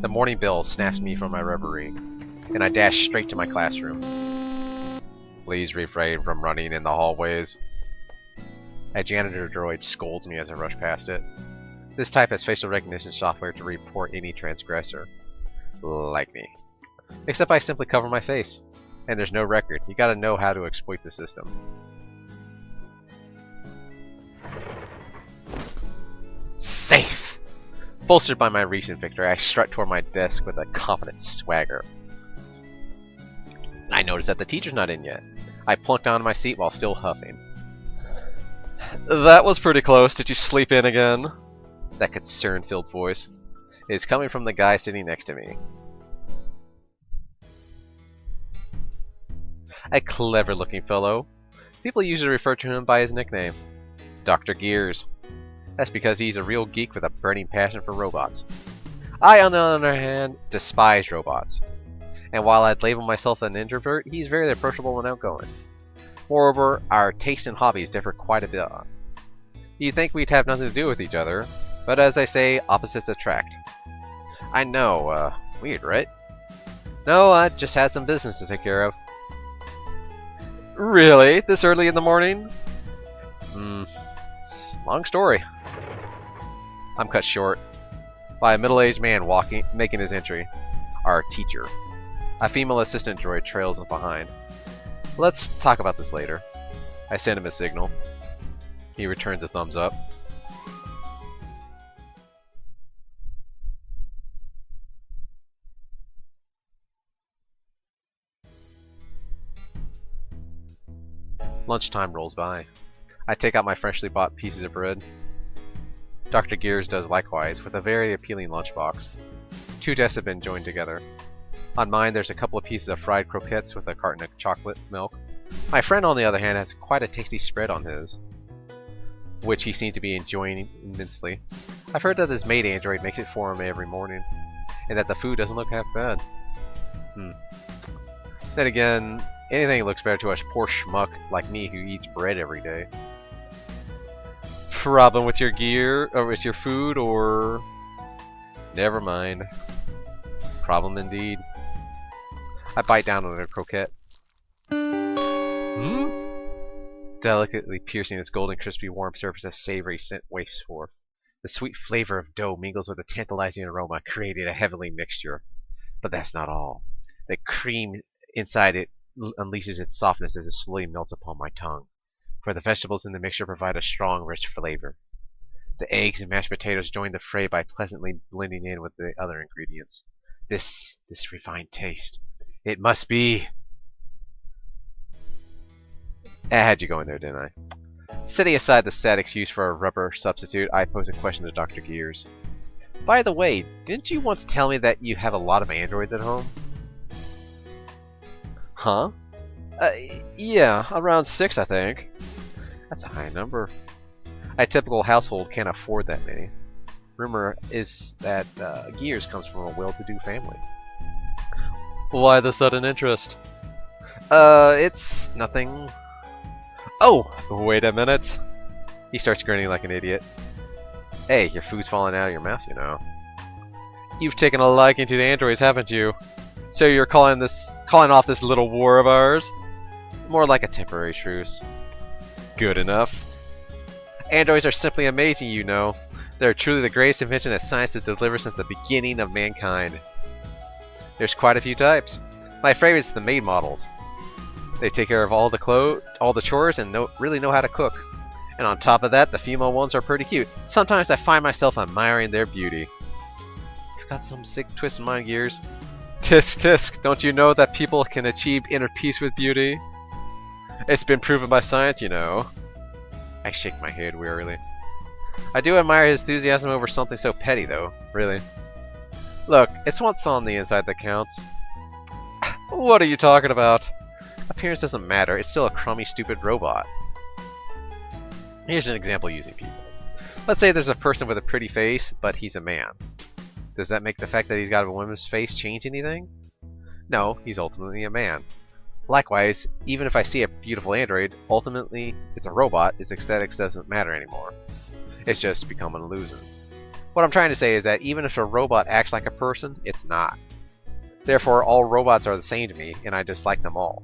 The morning bell snapped me from my reverie, and I dashed straight to my classroom. Please refrain from running in the hallways. A janitor droid scolds me as I rush past it. This type has facial recognition software to report any transgressor. Like me. Except I simply cover my face. And there's no record. You gotta know how to exploit the system. Safe! Bolstered by my recent victory, I strut toward my desk with a confident swagger. I notice that the teacher's not in yet. I plunked onto my seat while still huffing. That was pretty close. Did you sleep in again? That concern-filled voice is coming from the guy sitting next to me. A clever-looking fellow. People usually refer to him by his nickname, Dr. Gears. That's because he's a real geek with a burning passion for robots. I, on the other hand, despise robots. And while I'd label myself an introvert, he's very approachable and outgoing. Moreover, our tastes and hobbies differ quite a bit. You'd think we'd have nothing to do with each other, but as they say, opposites attract. I know, weird, right? No, I just had some business to take care of. Really? This early in the morning? Long story. I'm cut short by a middle-aged man making his entry. Our teacher. A female assistant droid trails him behind. Let's talk about this later. I send him a signal. He returns a thumbs up. Lunchtime rolls by. I take out my freshly bought pieces of bread. Dr. Gears does likewise, with a very appealing lunchbox. Two desks have been joined together. On mine, there's a couple of pieces of fried croquettes with a carton of chocolate milk. My friend, on the other hand, has quite a tasty spread on his, which he seems to be enjoying immensely. I've heard that his maid android makes it for him every morning, and that the food doesn't look half bad. Then again, anything looks better to a poor schmuck like me who eats bread every day. Problem with your gear, or with your food, or... Never mind. Problem indeed. I bite down on a croquette. Delicately piercing its golden, crispy, warm surface, a savory scent wafts forth. The sweet flavor of dough mingles with a tantalizing aroma, creating a heavenly mixture. But that's not all. The cream inside it unleashes its softness as it slowly melts upon my tongue. For the vegetables in the mixture provide a strong, rich flavor. The eggs and mashed potatoes join the fray by pleasantly blending in with the other ingredients. This refined taste. It must be... I had you going there, didn't I? Setting aside the sad excuse for a rubber substitute, I pose a question to Dr. Gears. By the way, didn't you once tell me that you have a lot of androids at home? Huh? Yeah, around 6, I think. That's a high number. A typical household can't afford that many. Rumor is that Gears comes from a well-to-do family. Why the sudden interest? It's nothing. Oh, wait a minute. He starts grinning like an idiot. Hey, your food's falling out of your mouth, you know. You've taken a liking to the androids, haven't you? So you're calling off this little war of ours? More like a temporary truce. Good enough. Androids are simply amazing, you know. They're truly the greatest invention that science has delivered since the beginning of mankind. There's quite a few types. My favorite is the maid models. They take care of all the chores and really know how to cook. And on top of that, the female ones are pretty cute. Sometimes I find myself admiring their beauty. You've got some sick twist in mind, Gears. Tisk tisk, don't you know that people can achieve inner peace with beauty? It's been proven by science, you know. I shake my head wearily. I do admire his enthusiasm over something so petty, though. Really. Look, it's what's on the inside that counts. What are you talking about? Appearance doesn't matter. It's still a crummy, stupid robot. Here's an example using people. Let's say there's a person with a pretty face, but he's a man. Does that make the fact that he's got a woman's face change anything? No, he's ultimately a man. Likewise, even if I see a beautiful android, ultimately it's a robot, its aesthetics doesn't matter anymore. It's just become an illusion. What I'm trying to say is that even if a robot acts like a person, it's not. Therefore, all robots are the same to me, and I dislike them all.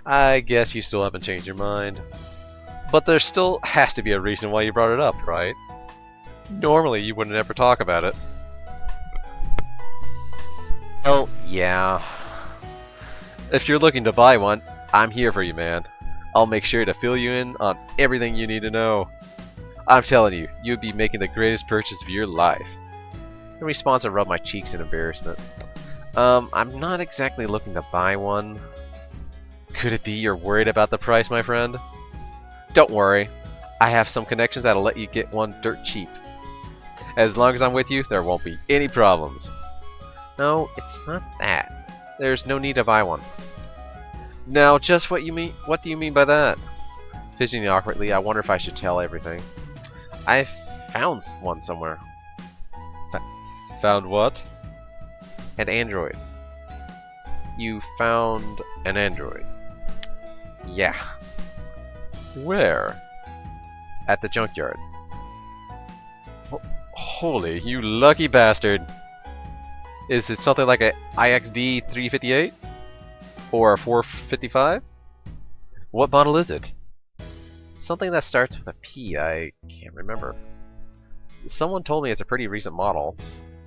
I guess you still haven't changed your mind. But there still has to be a reason why you brought it up, right? Normally, you wouldn't ever talk about it. Oh, yeah. If you're looking to buy one, I'm here for you, man. I'll make sure to fill you in on everything you need to know. I'm telling you, you'd be making the greatest purchase of your life. In response, I rub my cheeks in embarrassment. I'm not exactly looking to buy one. Could it be you're worried about the price, my friend? Don't worry. I have some connections that'll let you get one dirt cheap. As long as I'm with you, there won't be any problems. No, it's not that. There's no need to buy one. Now, just what do you mean by that? Fidgeting awkwardly, I wonder if I should tell everything. I found one somewhere. Found what? An android. You found an android? Yeah. Where? At the junkyard. Holy, you lucky bastard. Is it something like a IXD 358? Or a 455? What model is it? Something that starts with a P, I can't remember. Someone told me it's a pretty recent model,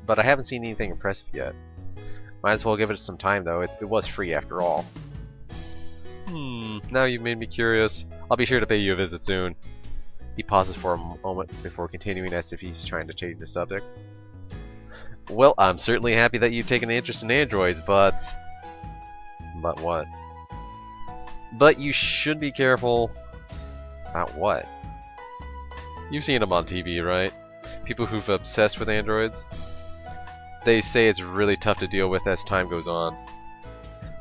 but I haven't seen anything impressive yet. Might as well give it some time though, it was free after all. Now you've made me curious. I'll be sure to pay you a visit soon. He pauses for a moment before continuing as if he's trying to change the subject. Well, I'm certainly happy that you've taken an interest in androids, but... But what? But you should be careful... About what? You've seen them on TV, right? People who've obsessed with androids? they say it's really tough to deal with as time goes on.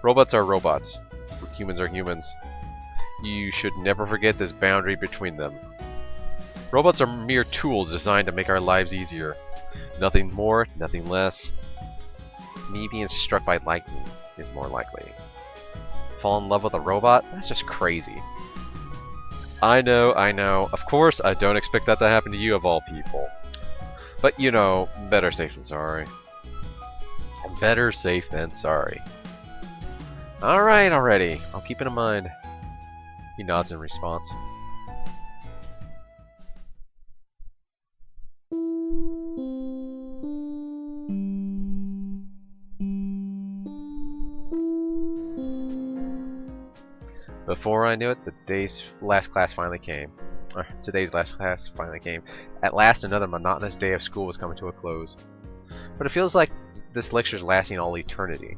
Robots are robots. Humans are humans. You should never forget this boundary between them. Robots are mere tools designed to make our lives easier. Nothing more, nothing less. Me being struck by lightning is more likely. Fall in love with a robot? That's just crazy. I know, I know. Of course, I don't expect that to happen to you of all people. But you know, better safe than sorry. Better safe than sorry. Alright, already. I'll keep it in mind. He nods in response. Before I knew it, today's last class finally came. At last, another monotonous day of school was coming to a close. But it feels like this lecture's lasting all eternity.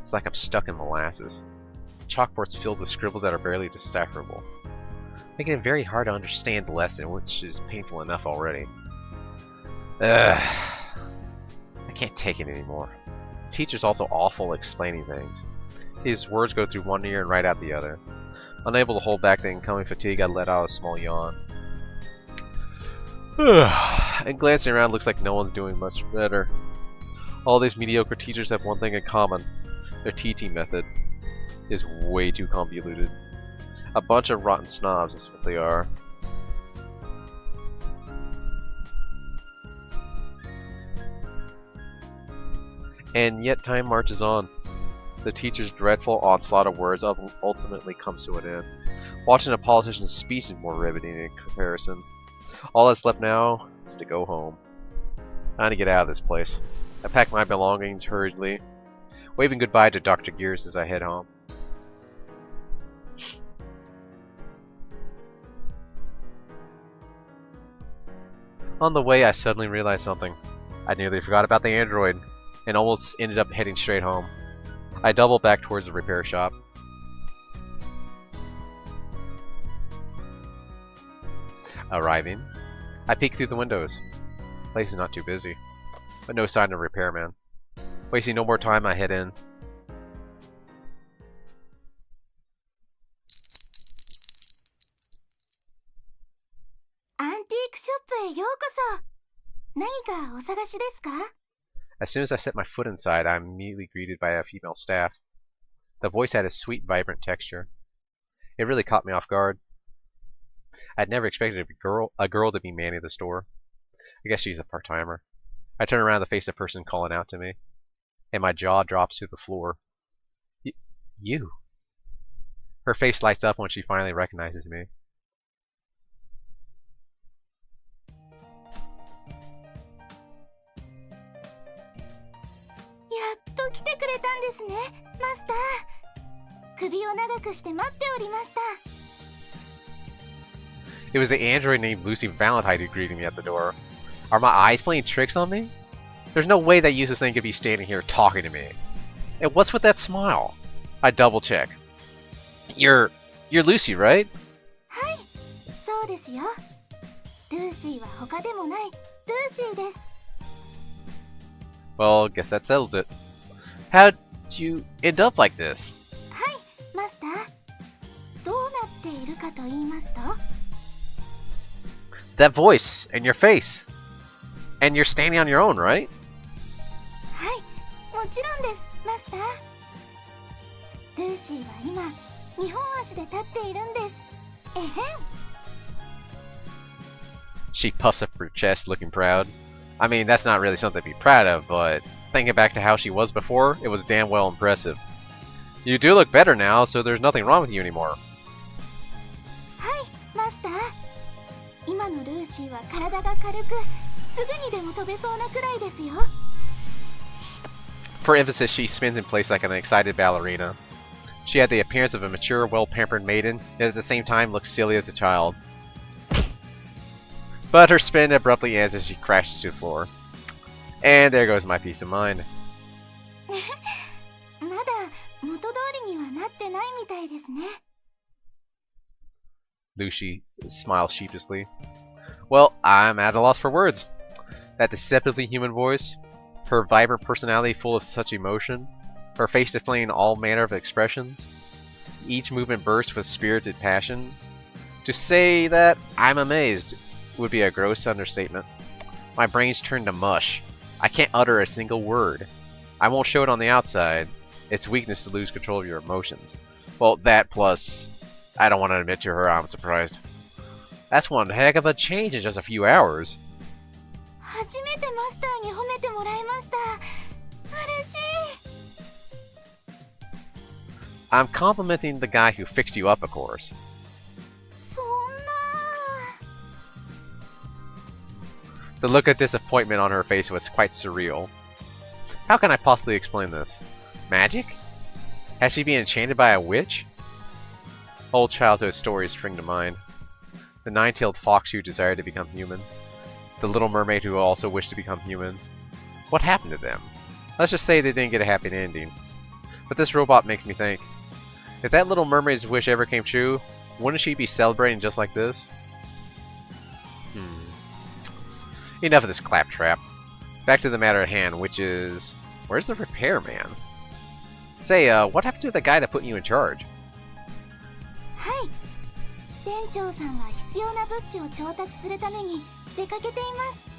It's like I'm stuck in molasses. The chalkboard's filled with scribbles that are barely decipherable, making it very hard to understand the lesson, which is painful enough already. Ugh. I can't take it anymore. The teacher's also awful at explaining things. His words go through one ear and right out the other. Unable to hold back the incoming fatigue, I let out a small yawn. And glancing around, looks like no one's doing much better. All these mediocre teachers have one thing in common. Their teaching method is way too convoluted. A bunch of rotten snobs is what they are. And yet time marches on. The teacher's dreadful onslaught of words ultimately comes to an end. Watching a politician's speech is more riveting in comparison. All that's left now is to go home. Time to get out of this place. I pack my belongings hurriedly, waving goodbye to Dr. Gears as I head home. On the way, I suddenly realized something. I nearly forgot about the android, and almost ended up heading straight home. I doubled back towards the repair shop. Arriving, I peek through the windows. The place is not too busy, but no sign of repairman. Wasting no more time, I head in. Antique shop へようこそ。何かお探しですか? As soon as I set my foot inside, I'm immediately greeted by a female staff. The voice had a sweet, vibrant texture. It really caught me off guard. I'd never expected a girl to be manning the store. I guess she's a part-timer. I turn around to face the person calling out to me, and my jaw drops to the floor. You? Her face lights up when she finally recognizes me. It was the android named Lucy Valentine who greeted me at the door. Are my eyes playing tricks on me? There's no way that useless thing could be standing here talking to me. And what's with that smile? I double check. You're Lucy, right? Hi, そうですよ。ルーシーは他でもないルーシーです。 Well, guess that settles it. How'd you end up like this? はい、マスター。どうなっているかと言いますと That voice and your face. And you're standing on your own, right? はい、もちろんです、マスター。ルーシーは今、2本足で立っているんです。えへん。She puffs up her chest, looking proud. I mean, that's not really something to be proud of, but thinking back to how she was before, it was damn well impressive. You do look better now, so there's nothing wrong with you anymore. はい、マスター。今のルーシーは体が軽く、すぐにでも飛べそうなくらいですよ。For emphasis, she spins in place like an excited ballerina. She had the appearance of a mature, well-pampered maiden, yet at the same time looked silly as a child. But her spin abruptly ends as she crashes to the floor. And there goes my peace of mind. まだ元通りにはなってないみたいですね。Lucy smiles sheepishly. Well, I'm at a loss for words. That deceptively human voice. Her vibrant personality full of such emotion, her face displaying all manner of expressions, each movement burst with spirited passion. To say that I'm amazed would be a gross understatement. My brain's turned to mush. I can't utter a single word. I won't show it on the outside. It's weakness to lose control of your emotions. Well, that plus, I don't want to admit to her I'm surprised. That's one heck of a change in just a few hours. 初めてマスターに褒めてもらいました。嬉しい。I'm complimenting the guy who fixed you up, of course. そんな。 The look of disappointment on her face was quite surreal. How can I possibly explain this? Magic? Has she been enchanted by a witch? Old childhood stories spring to mind. The nine-tailed fox who desired to become human. The little mermaid who also wished to become human. What happened to them? Let's just say they didn't get a happy ending. But this robot makes me think. If that little mermaid's wish ever came true, wouldn't she be celebrating just like this? Enough of this claptrap. Back to the matter at hand, which is... Where's the repairman? Say, what happened to the guy that put you in charge? はい。店長さんは必要な物資を調達するために出かけています。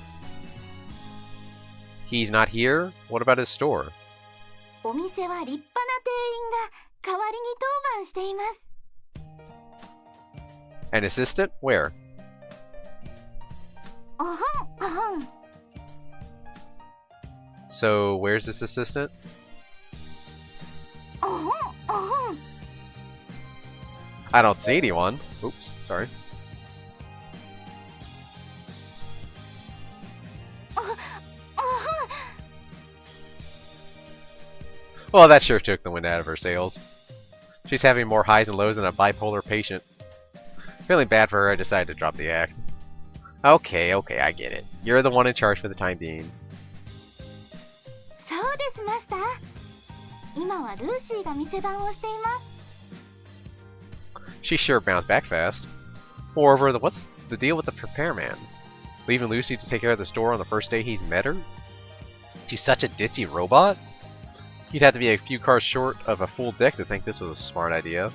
He's not here? What about his store? お店は立派な店員が代わりに当番しています。 An assistant? Where? おほんおほん。 So, where's this assistant? おほんおほん。 I don't see anyone. Oops, sorry. おほん。 Well, that sure took the wind out of her sails. She's having more highs and lows than a bipolar patient. Feeling bad for her, I decided to drop the act. Okay, I get it. You're the one in charge for the time being. そうですマスター。今はルーシーが店番をしています。 She sure bounced back fast. Moreover, what's the deal with the repairman? Leaving Lucy to take care of the store on the first day he's met her? She's such a ditzy robot? You'd have to be a few cars short of a full deck to think this was a smart idea.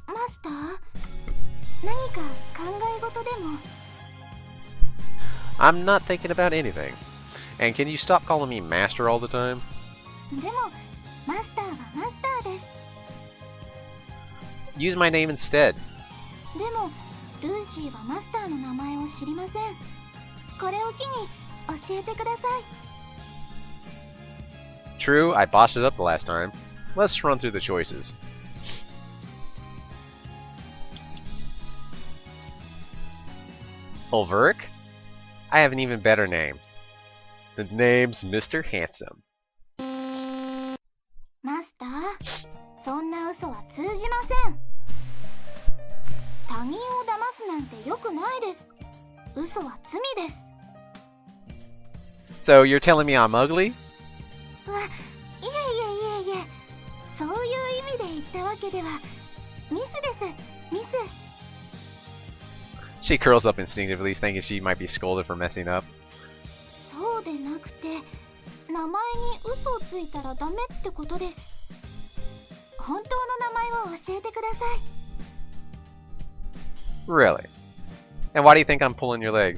マスター、何か考え事でも。 I'm not thinking about anything. And can you stop calling me master all the time? でもマスターはマスターです。 Use my name instead. でもルーシーはマスターの名前を知りません。これを機に教えてください。 True, I botched it up the last time. Let's run through the choices. Ulvirich? I have an even better name. The name's Mr. Handsome. マスター、そんな嘘は通じません。他人を騙すなんて良くないです。嘘は罪です。 So you're telling me I'm ugly? いえいえいえいえ、そういう意味で言ったわけでは。ミスです、ミス。 She curls up instinctively, thinking she might be scolded for messing up. そうでなくて、名前に嘘をついたらダメってことです。本当の名前を教えてください。 Really? And why do you think I'm pulling your leg?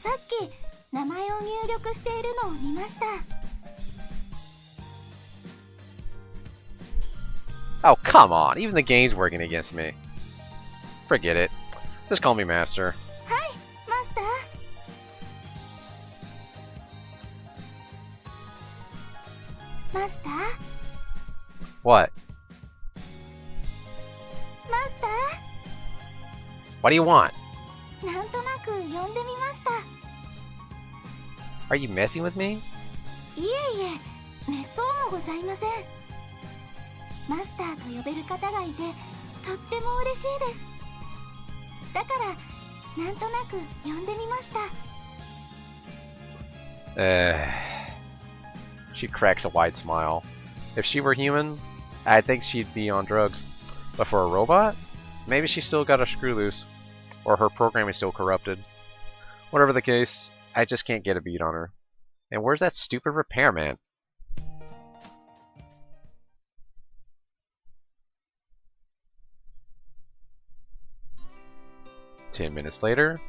さっき名前を入力しているのを見ました。 Oh, come on. Even the game's working against me. Forget it. Just call me Master. はい、マスター。マスター、 What? マスタ What do you want? ー、なんとなく呼んでみました。 Are you messing with me? いえいえ、めっそうもございません。マスターと呼べる方がいて、とっても嬉しいです。だから、なんとなく呼んでみました。 She cracks a wide smile. If she were human, I think she'd be on drugs. But for a robot, maybe she still got a screw loose. Or her program is still corrupted. Whatever the case, I just can't get a beat on her. And where's that stupid repairman? Ten minutes later,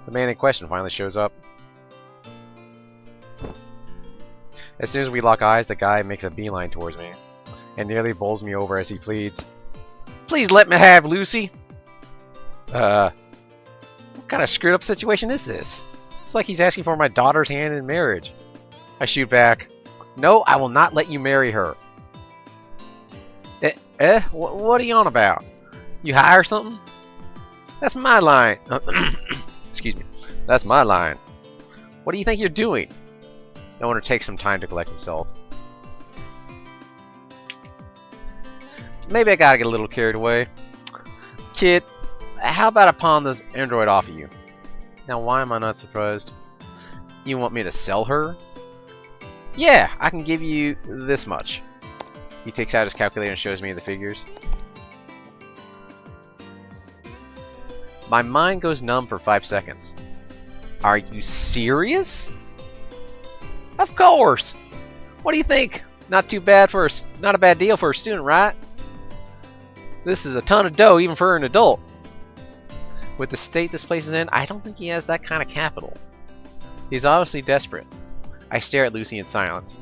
the man in question finally shows up. As soon as we lock eyes, the guy makes a beeline towards me and nearly bowls me over as he pleads, "Please let me have Lucy." What kind of screwed up situation is this? It's like he's asking for my daughter's hand in marriage. I shoot back, "No, I will not let you marry her." What are you on about? You high or something? That's my line. Excuse me. That's my line. What do you think you're doing? The owner takes some time to collect himself. Maybe I gotta get a little carried away. Kid, how about I pawn this android off of you? Now why am I not surprised? You want me to sell her? Yeah, I can give you this much. He takes out his calculator and shows me the figures. My mind goes numb for 5 seconds. Are you serious? Of course! What do you think? Not too bad for not a bad deal for a student, right? This is a ton of dough even for an adult. With the state this place is in, I don't think he has that kind of capital. He's obviously desperate. I stare at Lucy in silence.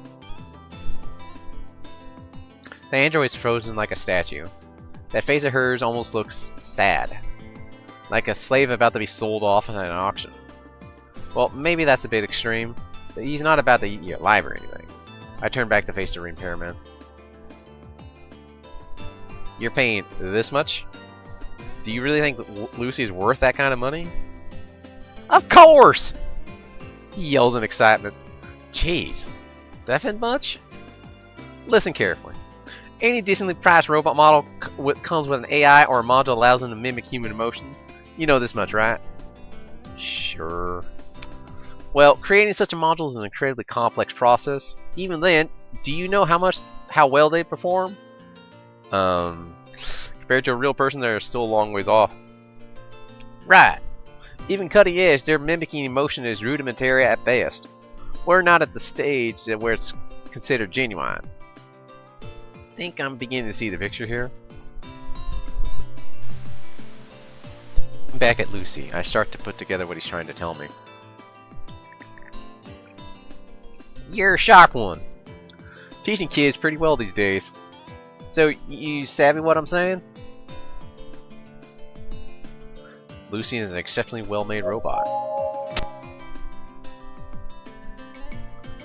The android is frozen like a statue. That face of hers almost looks sad. Like a slave about to be sold off at an auction. Well, maybe that's a bit extreme. But he's not about to eat you alive or anything. I turn back to face the repairman. You're paying this much? Do you really think Lucy's worth that kind of money? Of course! He yells in excitement. Jeez, that fit much? Listen carefully. Any decently priced robot model comes with an AI or a module that allows them to mimic human emotions. You know this much, right? Sure. Well, creating such a module is an incredibly complex process. Even then, do you know how well they perform? Compared to a real person, they're still a long ways off. Right. Even cutting edge, their mimicking emotion is rudimentary at best. We're not at the stage where it's considered genuine. I think I'm beginning to see the picture here. Back at Lucy, I start to put together what he's trying to tell me. You're a sharp one. Teaching kids pretty well these days. So, you savvy what I'm saying? Lucy is an exceptionally well-made robot.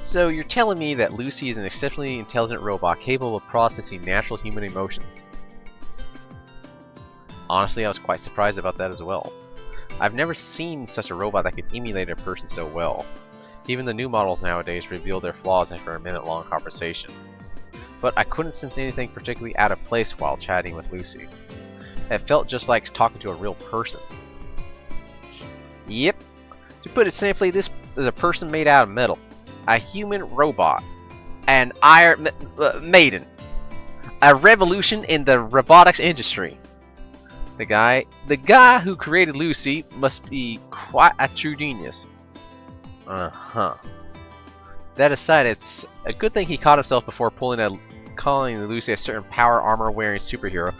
So, you're telling me that Lucy is an exceptionally intelligent robot capable of processing natural human emotions. Honestly, I was quite surprised about that as well. I've never seen such a robot that could emulate a person so well. Even the new models nowadays reveal their flaws after a minute-long conversation. But I couldn't sense anything particularly out of place while chatting with Lucy. It felt just like talking to a real person. Yep. To put it simply, this is a person made out of metal. A human robot. An Iron Maiden. A revolution in the robotics industry. The guy who created Lucy must be quite a true genius. That aside, it's a good thing he caught himself before calling Lucy a certain power armor wearing superhero.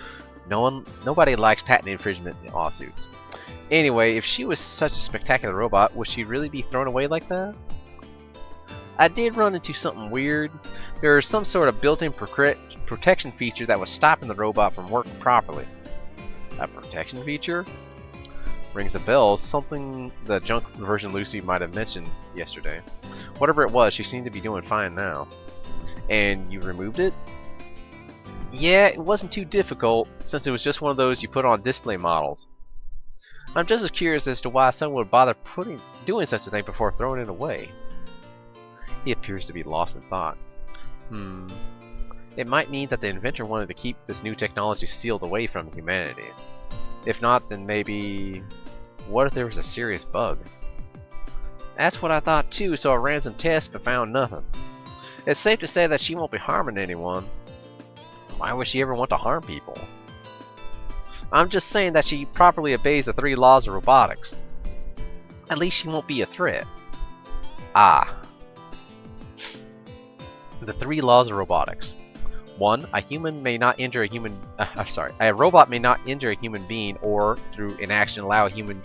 Nobody likes patent infringement lawsuits. Anyway, if she was such a spectacular robot, would she really be thrown away like that? I did run into something weird. There was some sort of built-in protection feature that was stopping the robot from working properly. A protection feature? Rings a bell, something the junk version Lucy might have mentioned yesterday. Whatever it was, she seemed to be doing fine now. And you removed it? Yeah, it wasn't too difficult, since it was just one of those you put on display models. I'm just as curious as to why someone would bother doing such a thing before throwing it away. He appears to be lost in thought. It might mean that the inventor wanted to keep this new technology sealed away from humanity. If not, then maybe... what if there was a serious bug? That's what I thought too, so I ran some tests but found nothing. It's safe to say that she won't be harming anyone. Why would she ever want to harm people? I'm just saying that she properly obeys the 3 laws of robotics. At least she won't be a threat. Ah. The 3 laws of robotics. 1. A human may not injure a human. A robot may not injure a human being or, through inaction, allow a human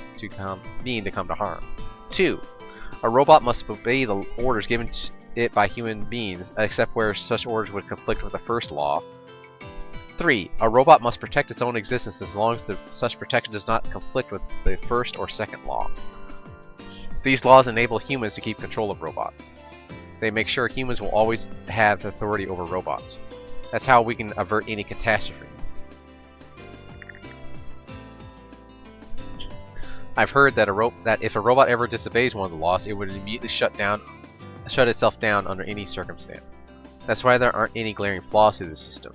being to come to harm. 2. A robot must obey the orders given to it by human beings, except where such orders would conflict with the first law. 3. A robot must protect its own existence as long as such protection does not conflict with the first or second law. These laws enable humans to keep control of robots. They make sure humans will always have authority over robots. That's how we can avert any catastrophe. I've heard that if a robot ever disobeys one of the laws, it would immediately shut itself down under any circumstance. That's why there aren't any glaring flaws to this system.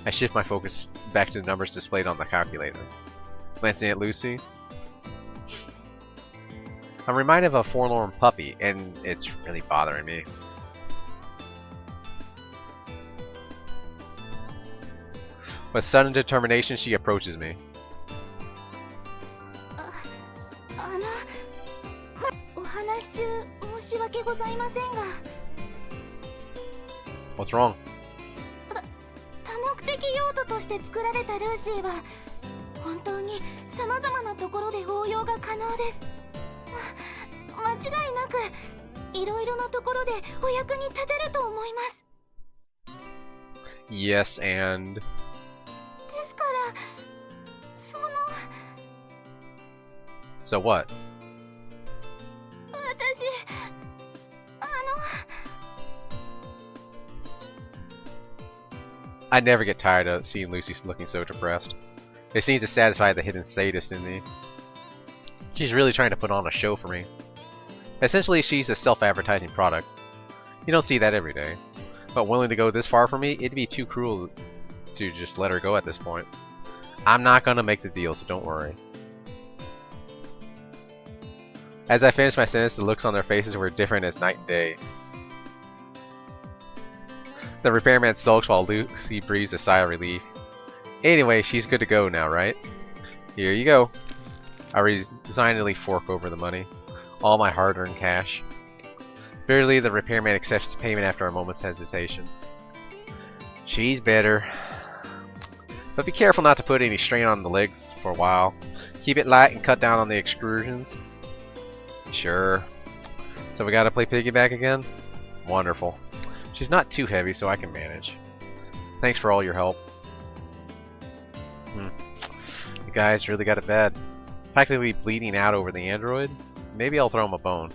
I shift my focus back to the numbers displayed on the calculator. Glancing at Lucy, I'm reminded of a forlorn puppy, and it's really bothering me. With sudden determination, she approaches me. What's wrong? 多目的用途として作られたルーシーは本当に様々なところで応用が可能です。間違いなくいろいろなところでお役に立てると思います。Yes, and ですからその So what? 私I never get tired of seeing Lucy looking so depressed. It seems to satisfy the hidden sadist in me. She's really trying to put on a show for me. Essentially, she's a self-advertising product. You don't see that every day. But willing to go this far for me, it'd be too cruel to just let her go at this point. I'm not gonna make the deal, so don't worry. As I finished my sentence, the looks on their faces were different as night and day. The repairman sulks while Lucy breathes a sigh of relief. Anyway, she's good to go now, right? Here you go. I resignedly fork over the money. All my hard-earned cash. Bitterly, the repairman accepts the payment after a moment's hesitation. She's better. But be careful not to put any strain on the legs for a while. Keep it light and cut down on the excursions. Sure. So we gotta play piggyback again? Wonderful. She's not too heavy, so I can manage. Thanks for all your help. The guy's really got it bad. Practically bleeding out over the android. Maybe I'll throw him a bone.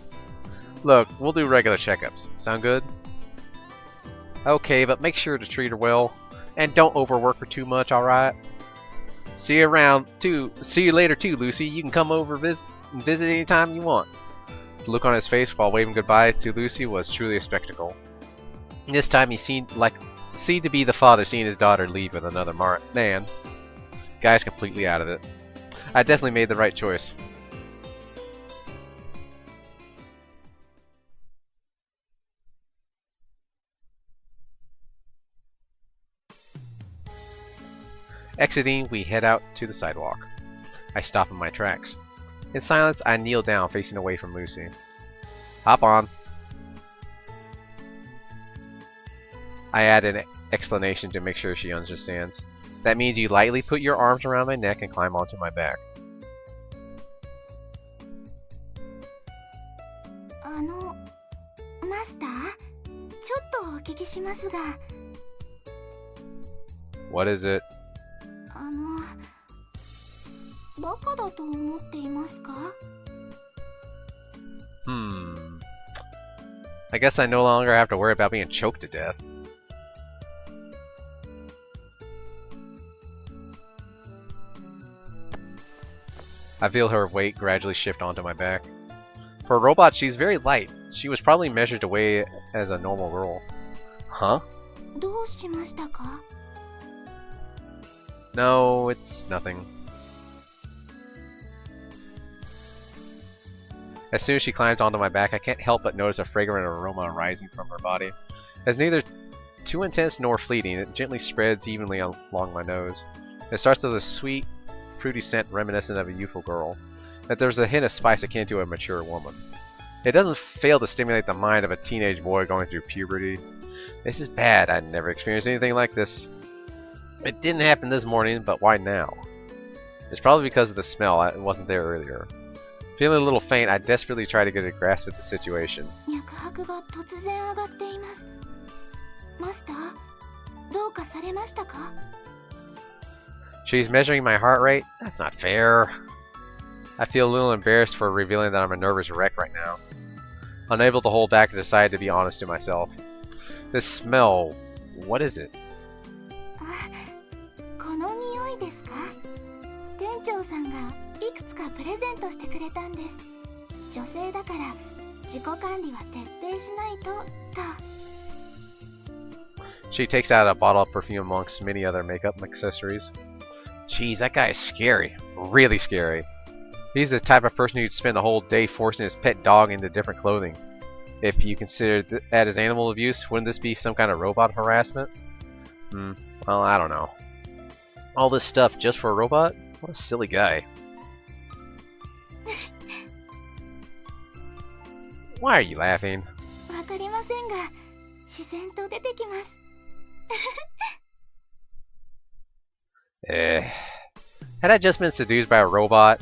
Look, we'll do regular checkups. Sound good? Okay, but make sure to treat her well. And don't overwork her too much, alright? See you around, too. See you later, too, Lucy. You can come over and visit anytime you want. The look on his face while waving goodbye to Lucy was truly a spectacle. This time he seemed to be the father seeing his daughter leave with another man. Guy's completely out of it. I definitely made the right choice. Exiting, we head out to the sidewalk. I stop in my tracks. In silence, I kneel down, facing away from Lucy. Hop on. I add an explanation to make sure she understands. That means you lightly put your arms around my neck and climb onto my back. Master, ちょっとお聞きしますが。What is it? バカだと思っていますか? I guess I no longer have to worry about being choked to death. I feel her weight gradually shift onto my back. For a robot, she's very light. She was probably measured to weigh as a normal girl. Huh? どうしましたか? No, it's nothing. As soon as she climbs onto my back, I can't help but notice a fragrant aroma rising from her body. It's neither too intense nor fleeting. It gently spreads evenly along my nose. It starts with a sweet, fruity scent reminiscent of a youthful girl. that there's a hint of spice akin to a mature woman. It doesn't fail to stimulate the mind of a teenage boy going through puberty. This is bad. I'd never experienced anything like this. It didn't happen this morning, but why now? It's probably because of the smell. It wasn't there earlier. Feeling a little faint, I desperately try to get a grasp of the situation. 脈拍が突然上がっています。マスター、どうかされましたか? She's measuring my heart rate? That's not fair. I feel a little embarrassed for revealing that I'm a nervous wreck right now. Unable to hold back, I decide to be honest to myself. This smell, what is it? この匂いですか? 店長さんがいくつかプレゼントしてくれたんです。女性だから自己管理は徹底しないと、と。She takes out a bottle of perfume amongst many other makeup accessories. Jeez, that guy is scary. Really scary. He's the type of person who'd spend a whole day forcing his pet dog into different clothing. If you consider that as animal abuse, wouldn't this be some kind of robot harassment? Well, I don't know. All this stuff just for a robot? What a silly guy. Why are you laughing? わかりませんが、自然と出てきます。Had I just been seduced by a robot?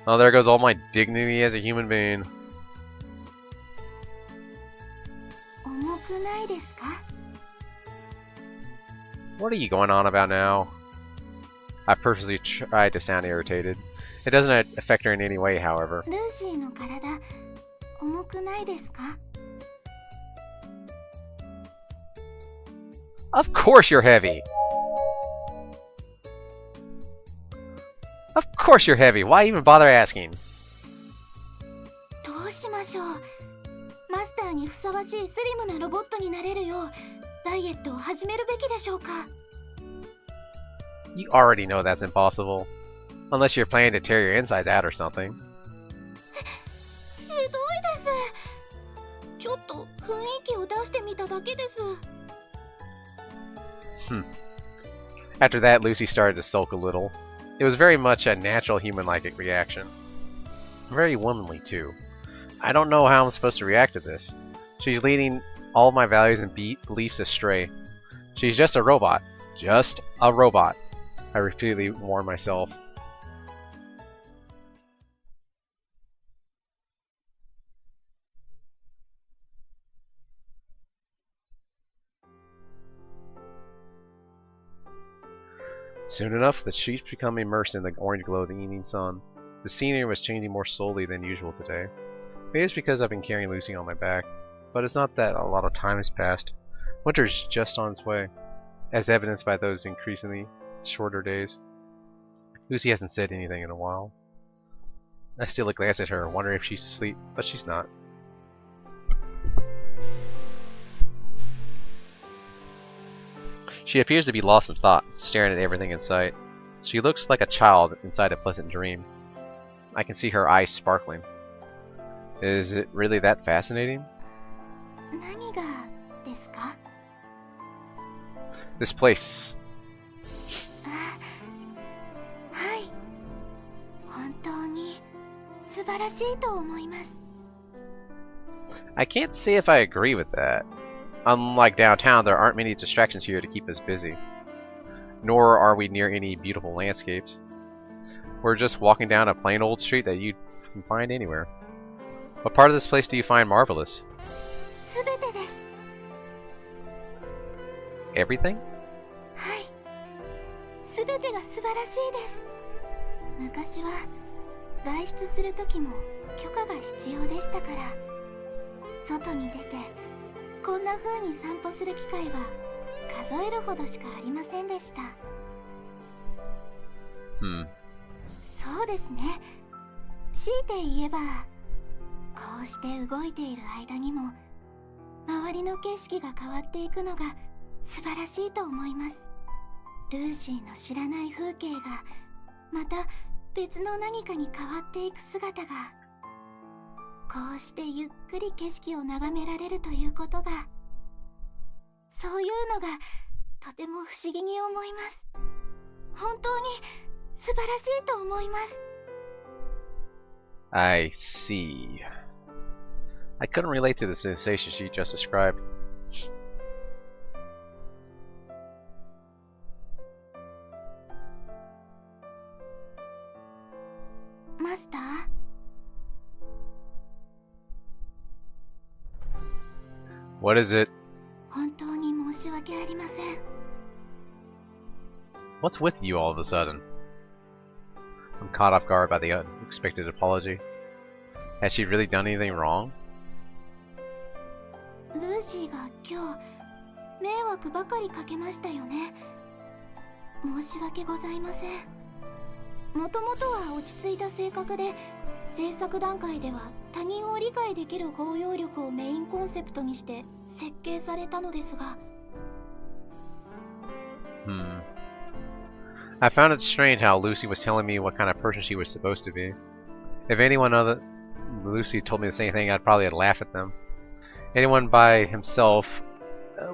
Oh, there goes all my dignity as a human being. 重くないですか? What are you going on about now? I purposely tried to sound irritated. It doesn't affect her in any way, however. ルーシーの体、重くないですか? Of course you're heavy! Of course you're heavy! Why even bother asking? どうしましょう? マスターにふさわしいスリムなロボットになれるよう、ダイエットを始めるべきでしょうか? You already know that's impossible. Unless you're planning to tear your insides out or something. ひどいです。ちょっと雰囲気を出してみただけです。After that, Lucy started to sulk a little. It was very much a natural human-like reaction. Very womanly, too. I don't know how I'm supposed to react to this. She's leading all my values and beliefs astray. She's just a robot. Just a robot. I repeatedly warn myself. Soon enough, the streets become immersed in the orange glow of the evening sun. The scenery was changing more slowly than usual today. Maybe it's because I've been carrying Lucy on my back, but it's not that a lot of time has passed. Winter is just on its way, as evidenced by those increasingly shorter days. Lucy hasn't said anything in a while. I steal a glance at her, wondering if she's asleep, but she's not. She appears to be lost in thought, staring at everything in sight. She looks like a child inside a pleasant dream. I can see her eyes sparkling. Is it really that fascinating? 何がですか? This place. はい。本当に素晴らしいと思います。 I can't say if I agree with that. Unlike downtown, there aren't many distractions here to keep us busy. Nor are we near any beautiful landscapes. We're just walking down a plain old street that you can find anywhere. What part of this place do you find marvelous? すべてです。 Everything? はい。すべてが素晴らしいです。昔は外出するときも許可が必要でしたから、外に出てこんな風に散歩する機会は数えるほどしかありませんでした。そうですね。強いて言えば、こうして動いている間にも周りの景色が変わっていくのが素晴らしいと思います。ルーシーの知らない風景がまた別の何かに変わっていく姿が、こうしてゆっくり景色を眺められるということが、そういうのがとても不思議に思います。本当に素晴らしいと思います。I see. I couldn't relate to the sensation she just described. Master? What is it? 本当に申し訳ありません。 What's with you all of a sudden? I'm caught off guard by the unexpected apology. Has she really done anything wrong? ルーシーが今日迷惑ばかりかけましたよね。申し訳ございません。もともとは落ち着いた性格で、制作段階では他人を理解できる包容力をメインコンセプトにして設計されたのですが。I found it strange how Lucy was telling me what kind of person she was supposed to be. If anyone other than Lucy told me the same thing, I'd probably laugh at them. Anyone by himself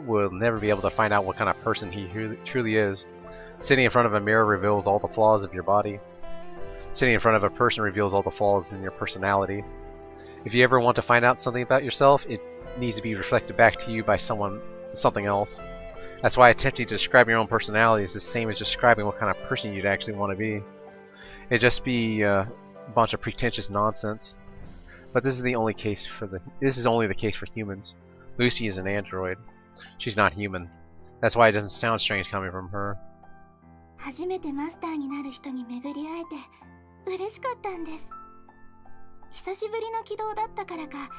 will never be able to find out what kind of person he truly is. Sitting in front of a mirror reveals all the flaws of your body. Sitting in front of a person reveals all the flaws in your personality. If you ever want to find out something about yourself, it needs to be reflected back to you by something else. That's why attempting to describe your own personality is the same as describing what kind of person you'd actually want to be. It'd just be a bunch of pretentious nonsense. But this is only the case for humans. Lucy is an android. She's not human. That's why it doesn't sound strange coming from her. 初めてマスターになる人に巡り会えて嬉しかったんです。久しぶりの起動だったからか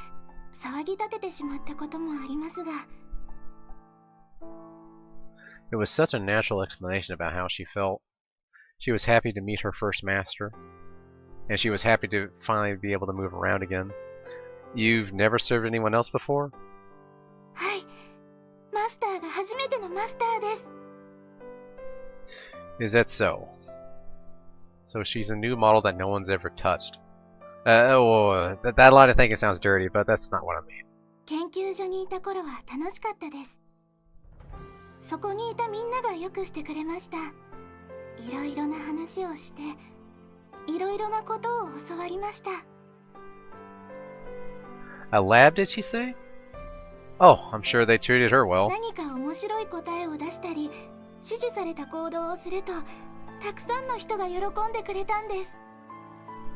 騒ぎ立ててしまったこともありますが。It was such a natural explanation about how she felt. She was happy to meet her first master, and she was happy to finally be able to move around again. You've never served anyone else before? はい、マスターが初めてのマスターです。Is that so? So she's a new model that no one's ever touched. That line of thinking sounds dirty, but that's not what I mean. 研究所にいた頃は楽しかったです。そこにいたみんながよくしてくれました。いろいろな話をして、いろいろなことを教わりました。A lab, did she say? Oh, I'm sure they treated her well. 何か面白い答えを出したり、指示された行動をすると、たくさんの人が喜んでくれたんです。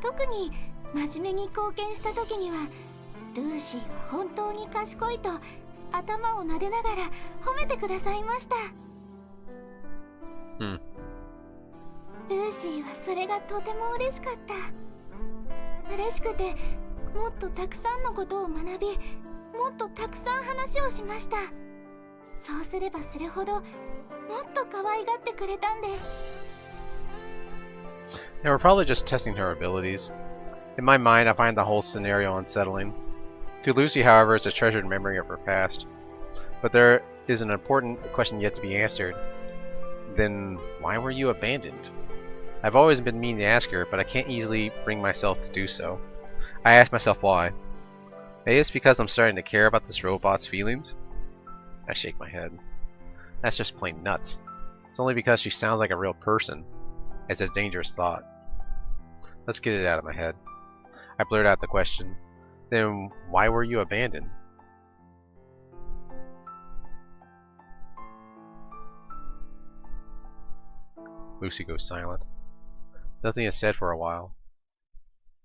特に真面目に貢献した時には、ルーシーは本当に賢いと頭を撫でながら褒めてくださいました。ルーシーはそれがとても嬉しかった。嬉しくて、もっとたくさんのことを学び、もっとたくさん話をしました。そうすればするほど、もっと可愛がってくれたんです。They were probably just testing her abilities. In my mind, I find the whole scenario unsettling. To Lucy, however, it's a treasured memory of her past. But there is an important question yet to be answered. Then, why were you abandoned? I've always been mean to ask her, but I can't easily bring myself to do so. I ask myself why. Maybe it's because I'm starting to care about this robot's feelings? I shake my head. That's just plain nuts. It's only because she sounds like a real person. It's a dangerous thought. Let's get it out of my head. I blurt out the question. Then why were you abandoned? Lucy goes silent. Nothing is said for a while.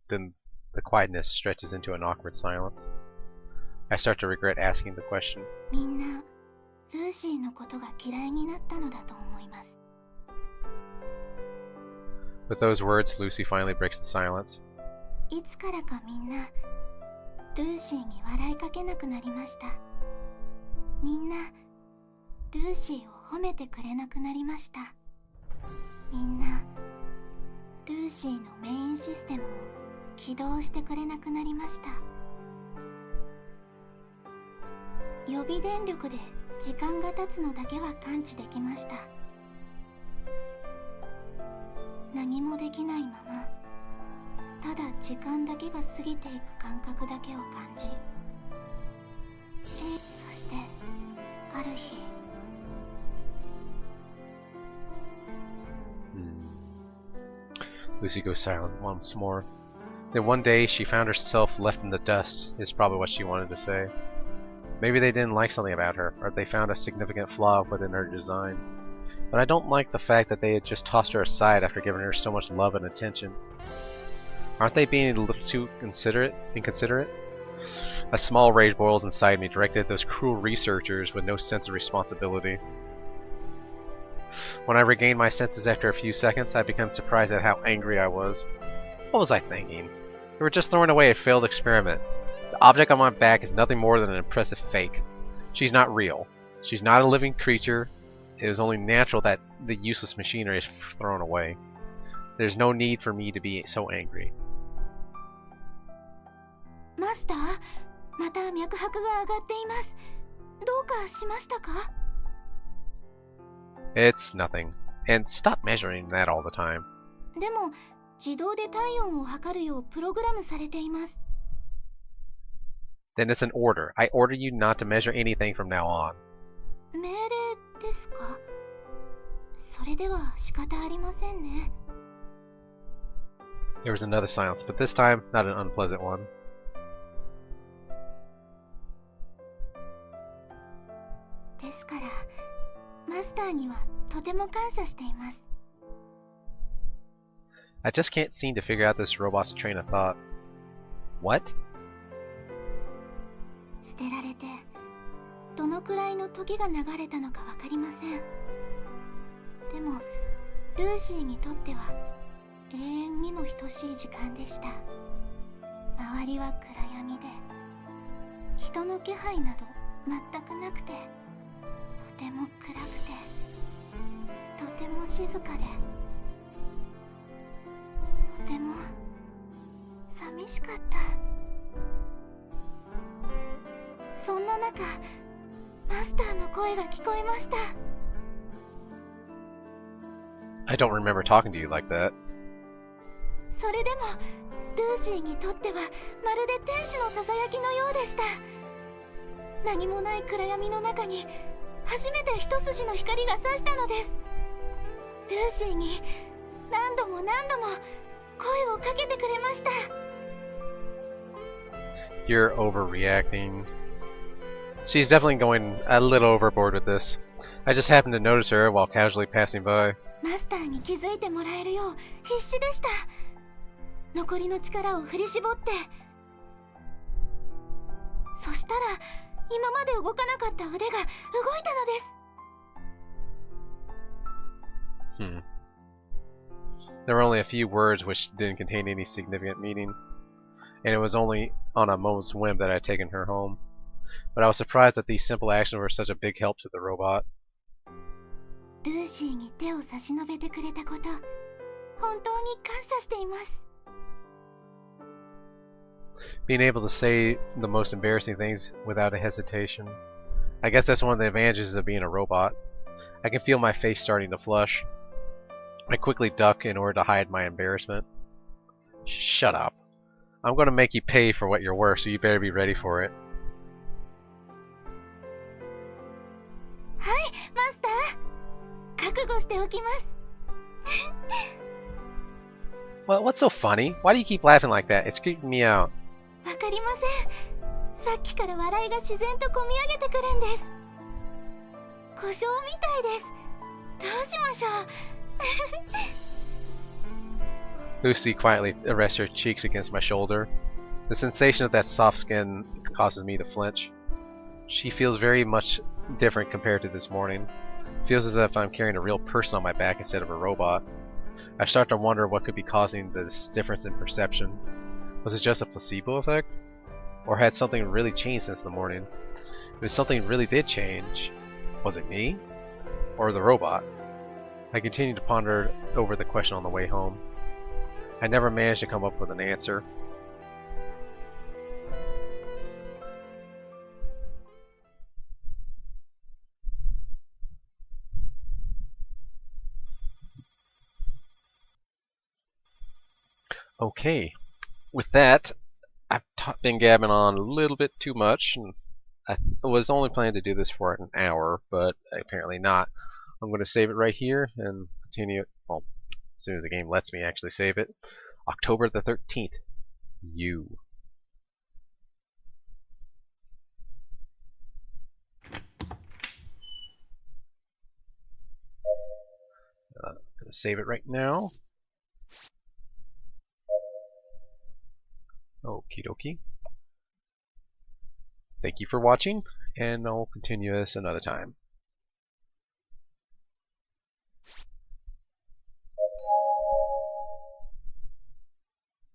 Then the quietness stretches into an awkward silence. I start to regret asking the question. みんな、ルーシーのことが嫌いになったのだと思います。With those words, Lucy finally breaks the silence. いつからかみんな、ルーシーに笑いかけなくなりました。みんな、ルーシーを褒めてくれなくなりました。みんな、ルーシーのメインシステムを起動してくれなくなりました。予備電力で時間が経つのだけは感知できました。何もできないまま、ただ時間だけが過ぎていく感覚だけを感じ、そしてある日、Lucy goes silent once more. Then one day she found herself left in the dust, is probably what she wanted to say. Maybe they didn't like something about her, or they found a significant flaw within her design. But I don't like the fact that they had just tossed her aside after giving her so much love and attention. Aren't they being a little too inconsiderate? A small rage boils inside me, directed at those cruel researchers with no sense of responsibility. When I regained my senses after a few seconds, I became surprised at how angry I was. What was I thinking? They were just throwing away a failed experiment. The object on my back is nothing more than an impressive fake. She's not real. She's not a living creature. It is only natural that the useless machinery is thrown away. There's no need for me to be so angry. マスター、また脈拍が上がっています。どうかしましたか？ It's nothing. And stop measuring that all the time. でも、自動で体温を測るようプログラムされています。Then it's an order. I order you not to measure anything from now on. 命令ですか？それでは仕方ありませんね。There was another silence, but this time not an unpleasant one. ですから、マスターにはとても感謝しています。I just can't seem to figure out this robot's train of thought. What? 捨てられて、どのくらいの時が流れたのかわかりません。でも、ルーシーにとっては永遠にも等しい時間でした。周りは暗闇で、人の気配など全くなくて、とても暗くて、とても静かで、とても寂しかった。そんな中、マスターの声が聞こえました。I don't remember talking to you like that. それでも、ルーシーにとってはまるで天使のささやきのようでした。何もない暗闇の中に初めて一筋の光が差したのです。ルーシーに何度も何度も声をかけてくれました。You're overreacting. She's definitely going a little overboard with this. I just happened to notice her while casually passing by. マスターに気づいてもらえるよう必死でした。残りの力を振り絞って。そしたら今まで動かなかった腕が動いたのです。There were only a few words which didn't contain any significant meaning, and it was only on a moment's whim that I had taken her home. But I was surprised that these simple actions were such a big help to the robot. ルーシーに手を差し伸べてくれたこと、本当に感謝しています。Being able to say the most embarrassing things without a hesitation. I guess that's one of the advantages of being a robot. I can feel my face starting to flush. I quickly duck in order to hide my embarrassment. Shut up. I'm going to make you pay for what you're worth, so you better be ready for it. はい、マスター。覚悟しておきます。What's so funny? Why do you keep laughing like that? It's creeping me out. わかりません。さっきから笑いが自然とこみ上げてくるんです。故障みたいです。どうしましょう。Lucy quietly rests her cheeks against my shoulder. The sensation of that soft skin causes me to flinch. She feels very much different compared to this morning. Feels as if I'm carrying a real person on my back instead of a robot. I start to wonder what could be causing this difference in perception. Was it just a placebo effect? Or had something really changed since the morning? If something really did change, was it me? Or the robot? I continued to ponder over the question on the way home. I never managed to come up with an answer. Okay, with that, I've been gabbing on a little bit too much, and I was only planning to do this for an hour, but apparently not. I'm going to save it right here and continue, well, as soon as the game lets me actually save it. October the 13th. U. Gonna save it right now. Okie dokie. Thank you for watching, and I'll continue this another time.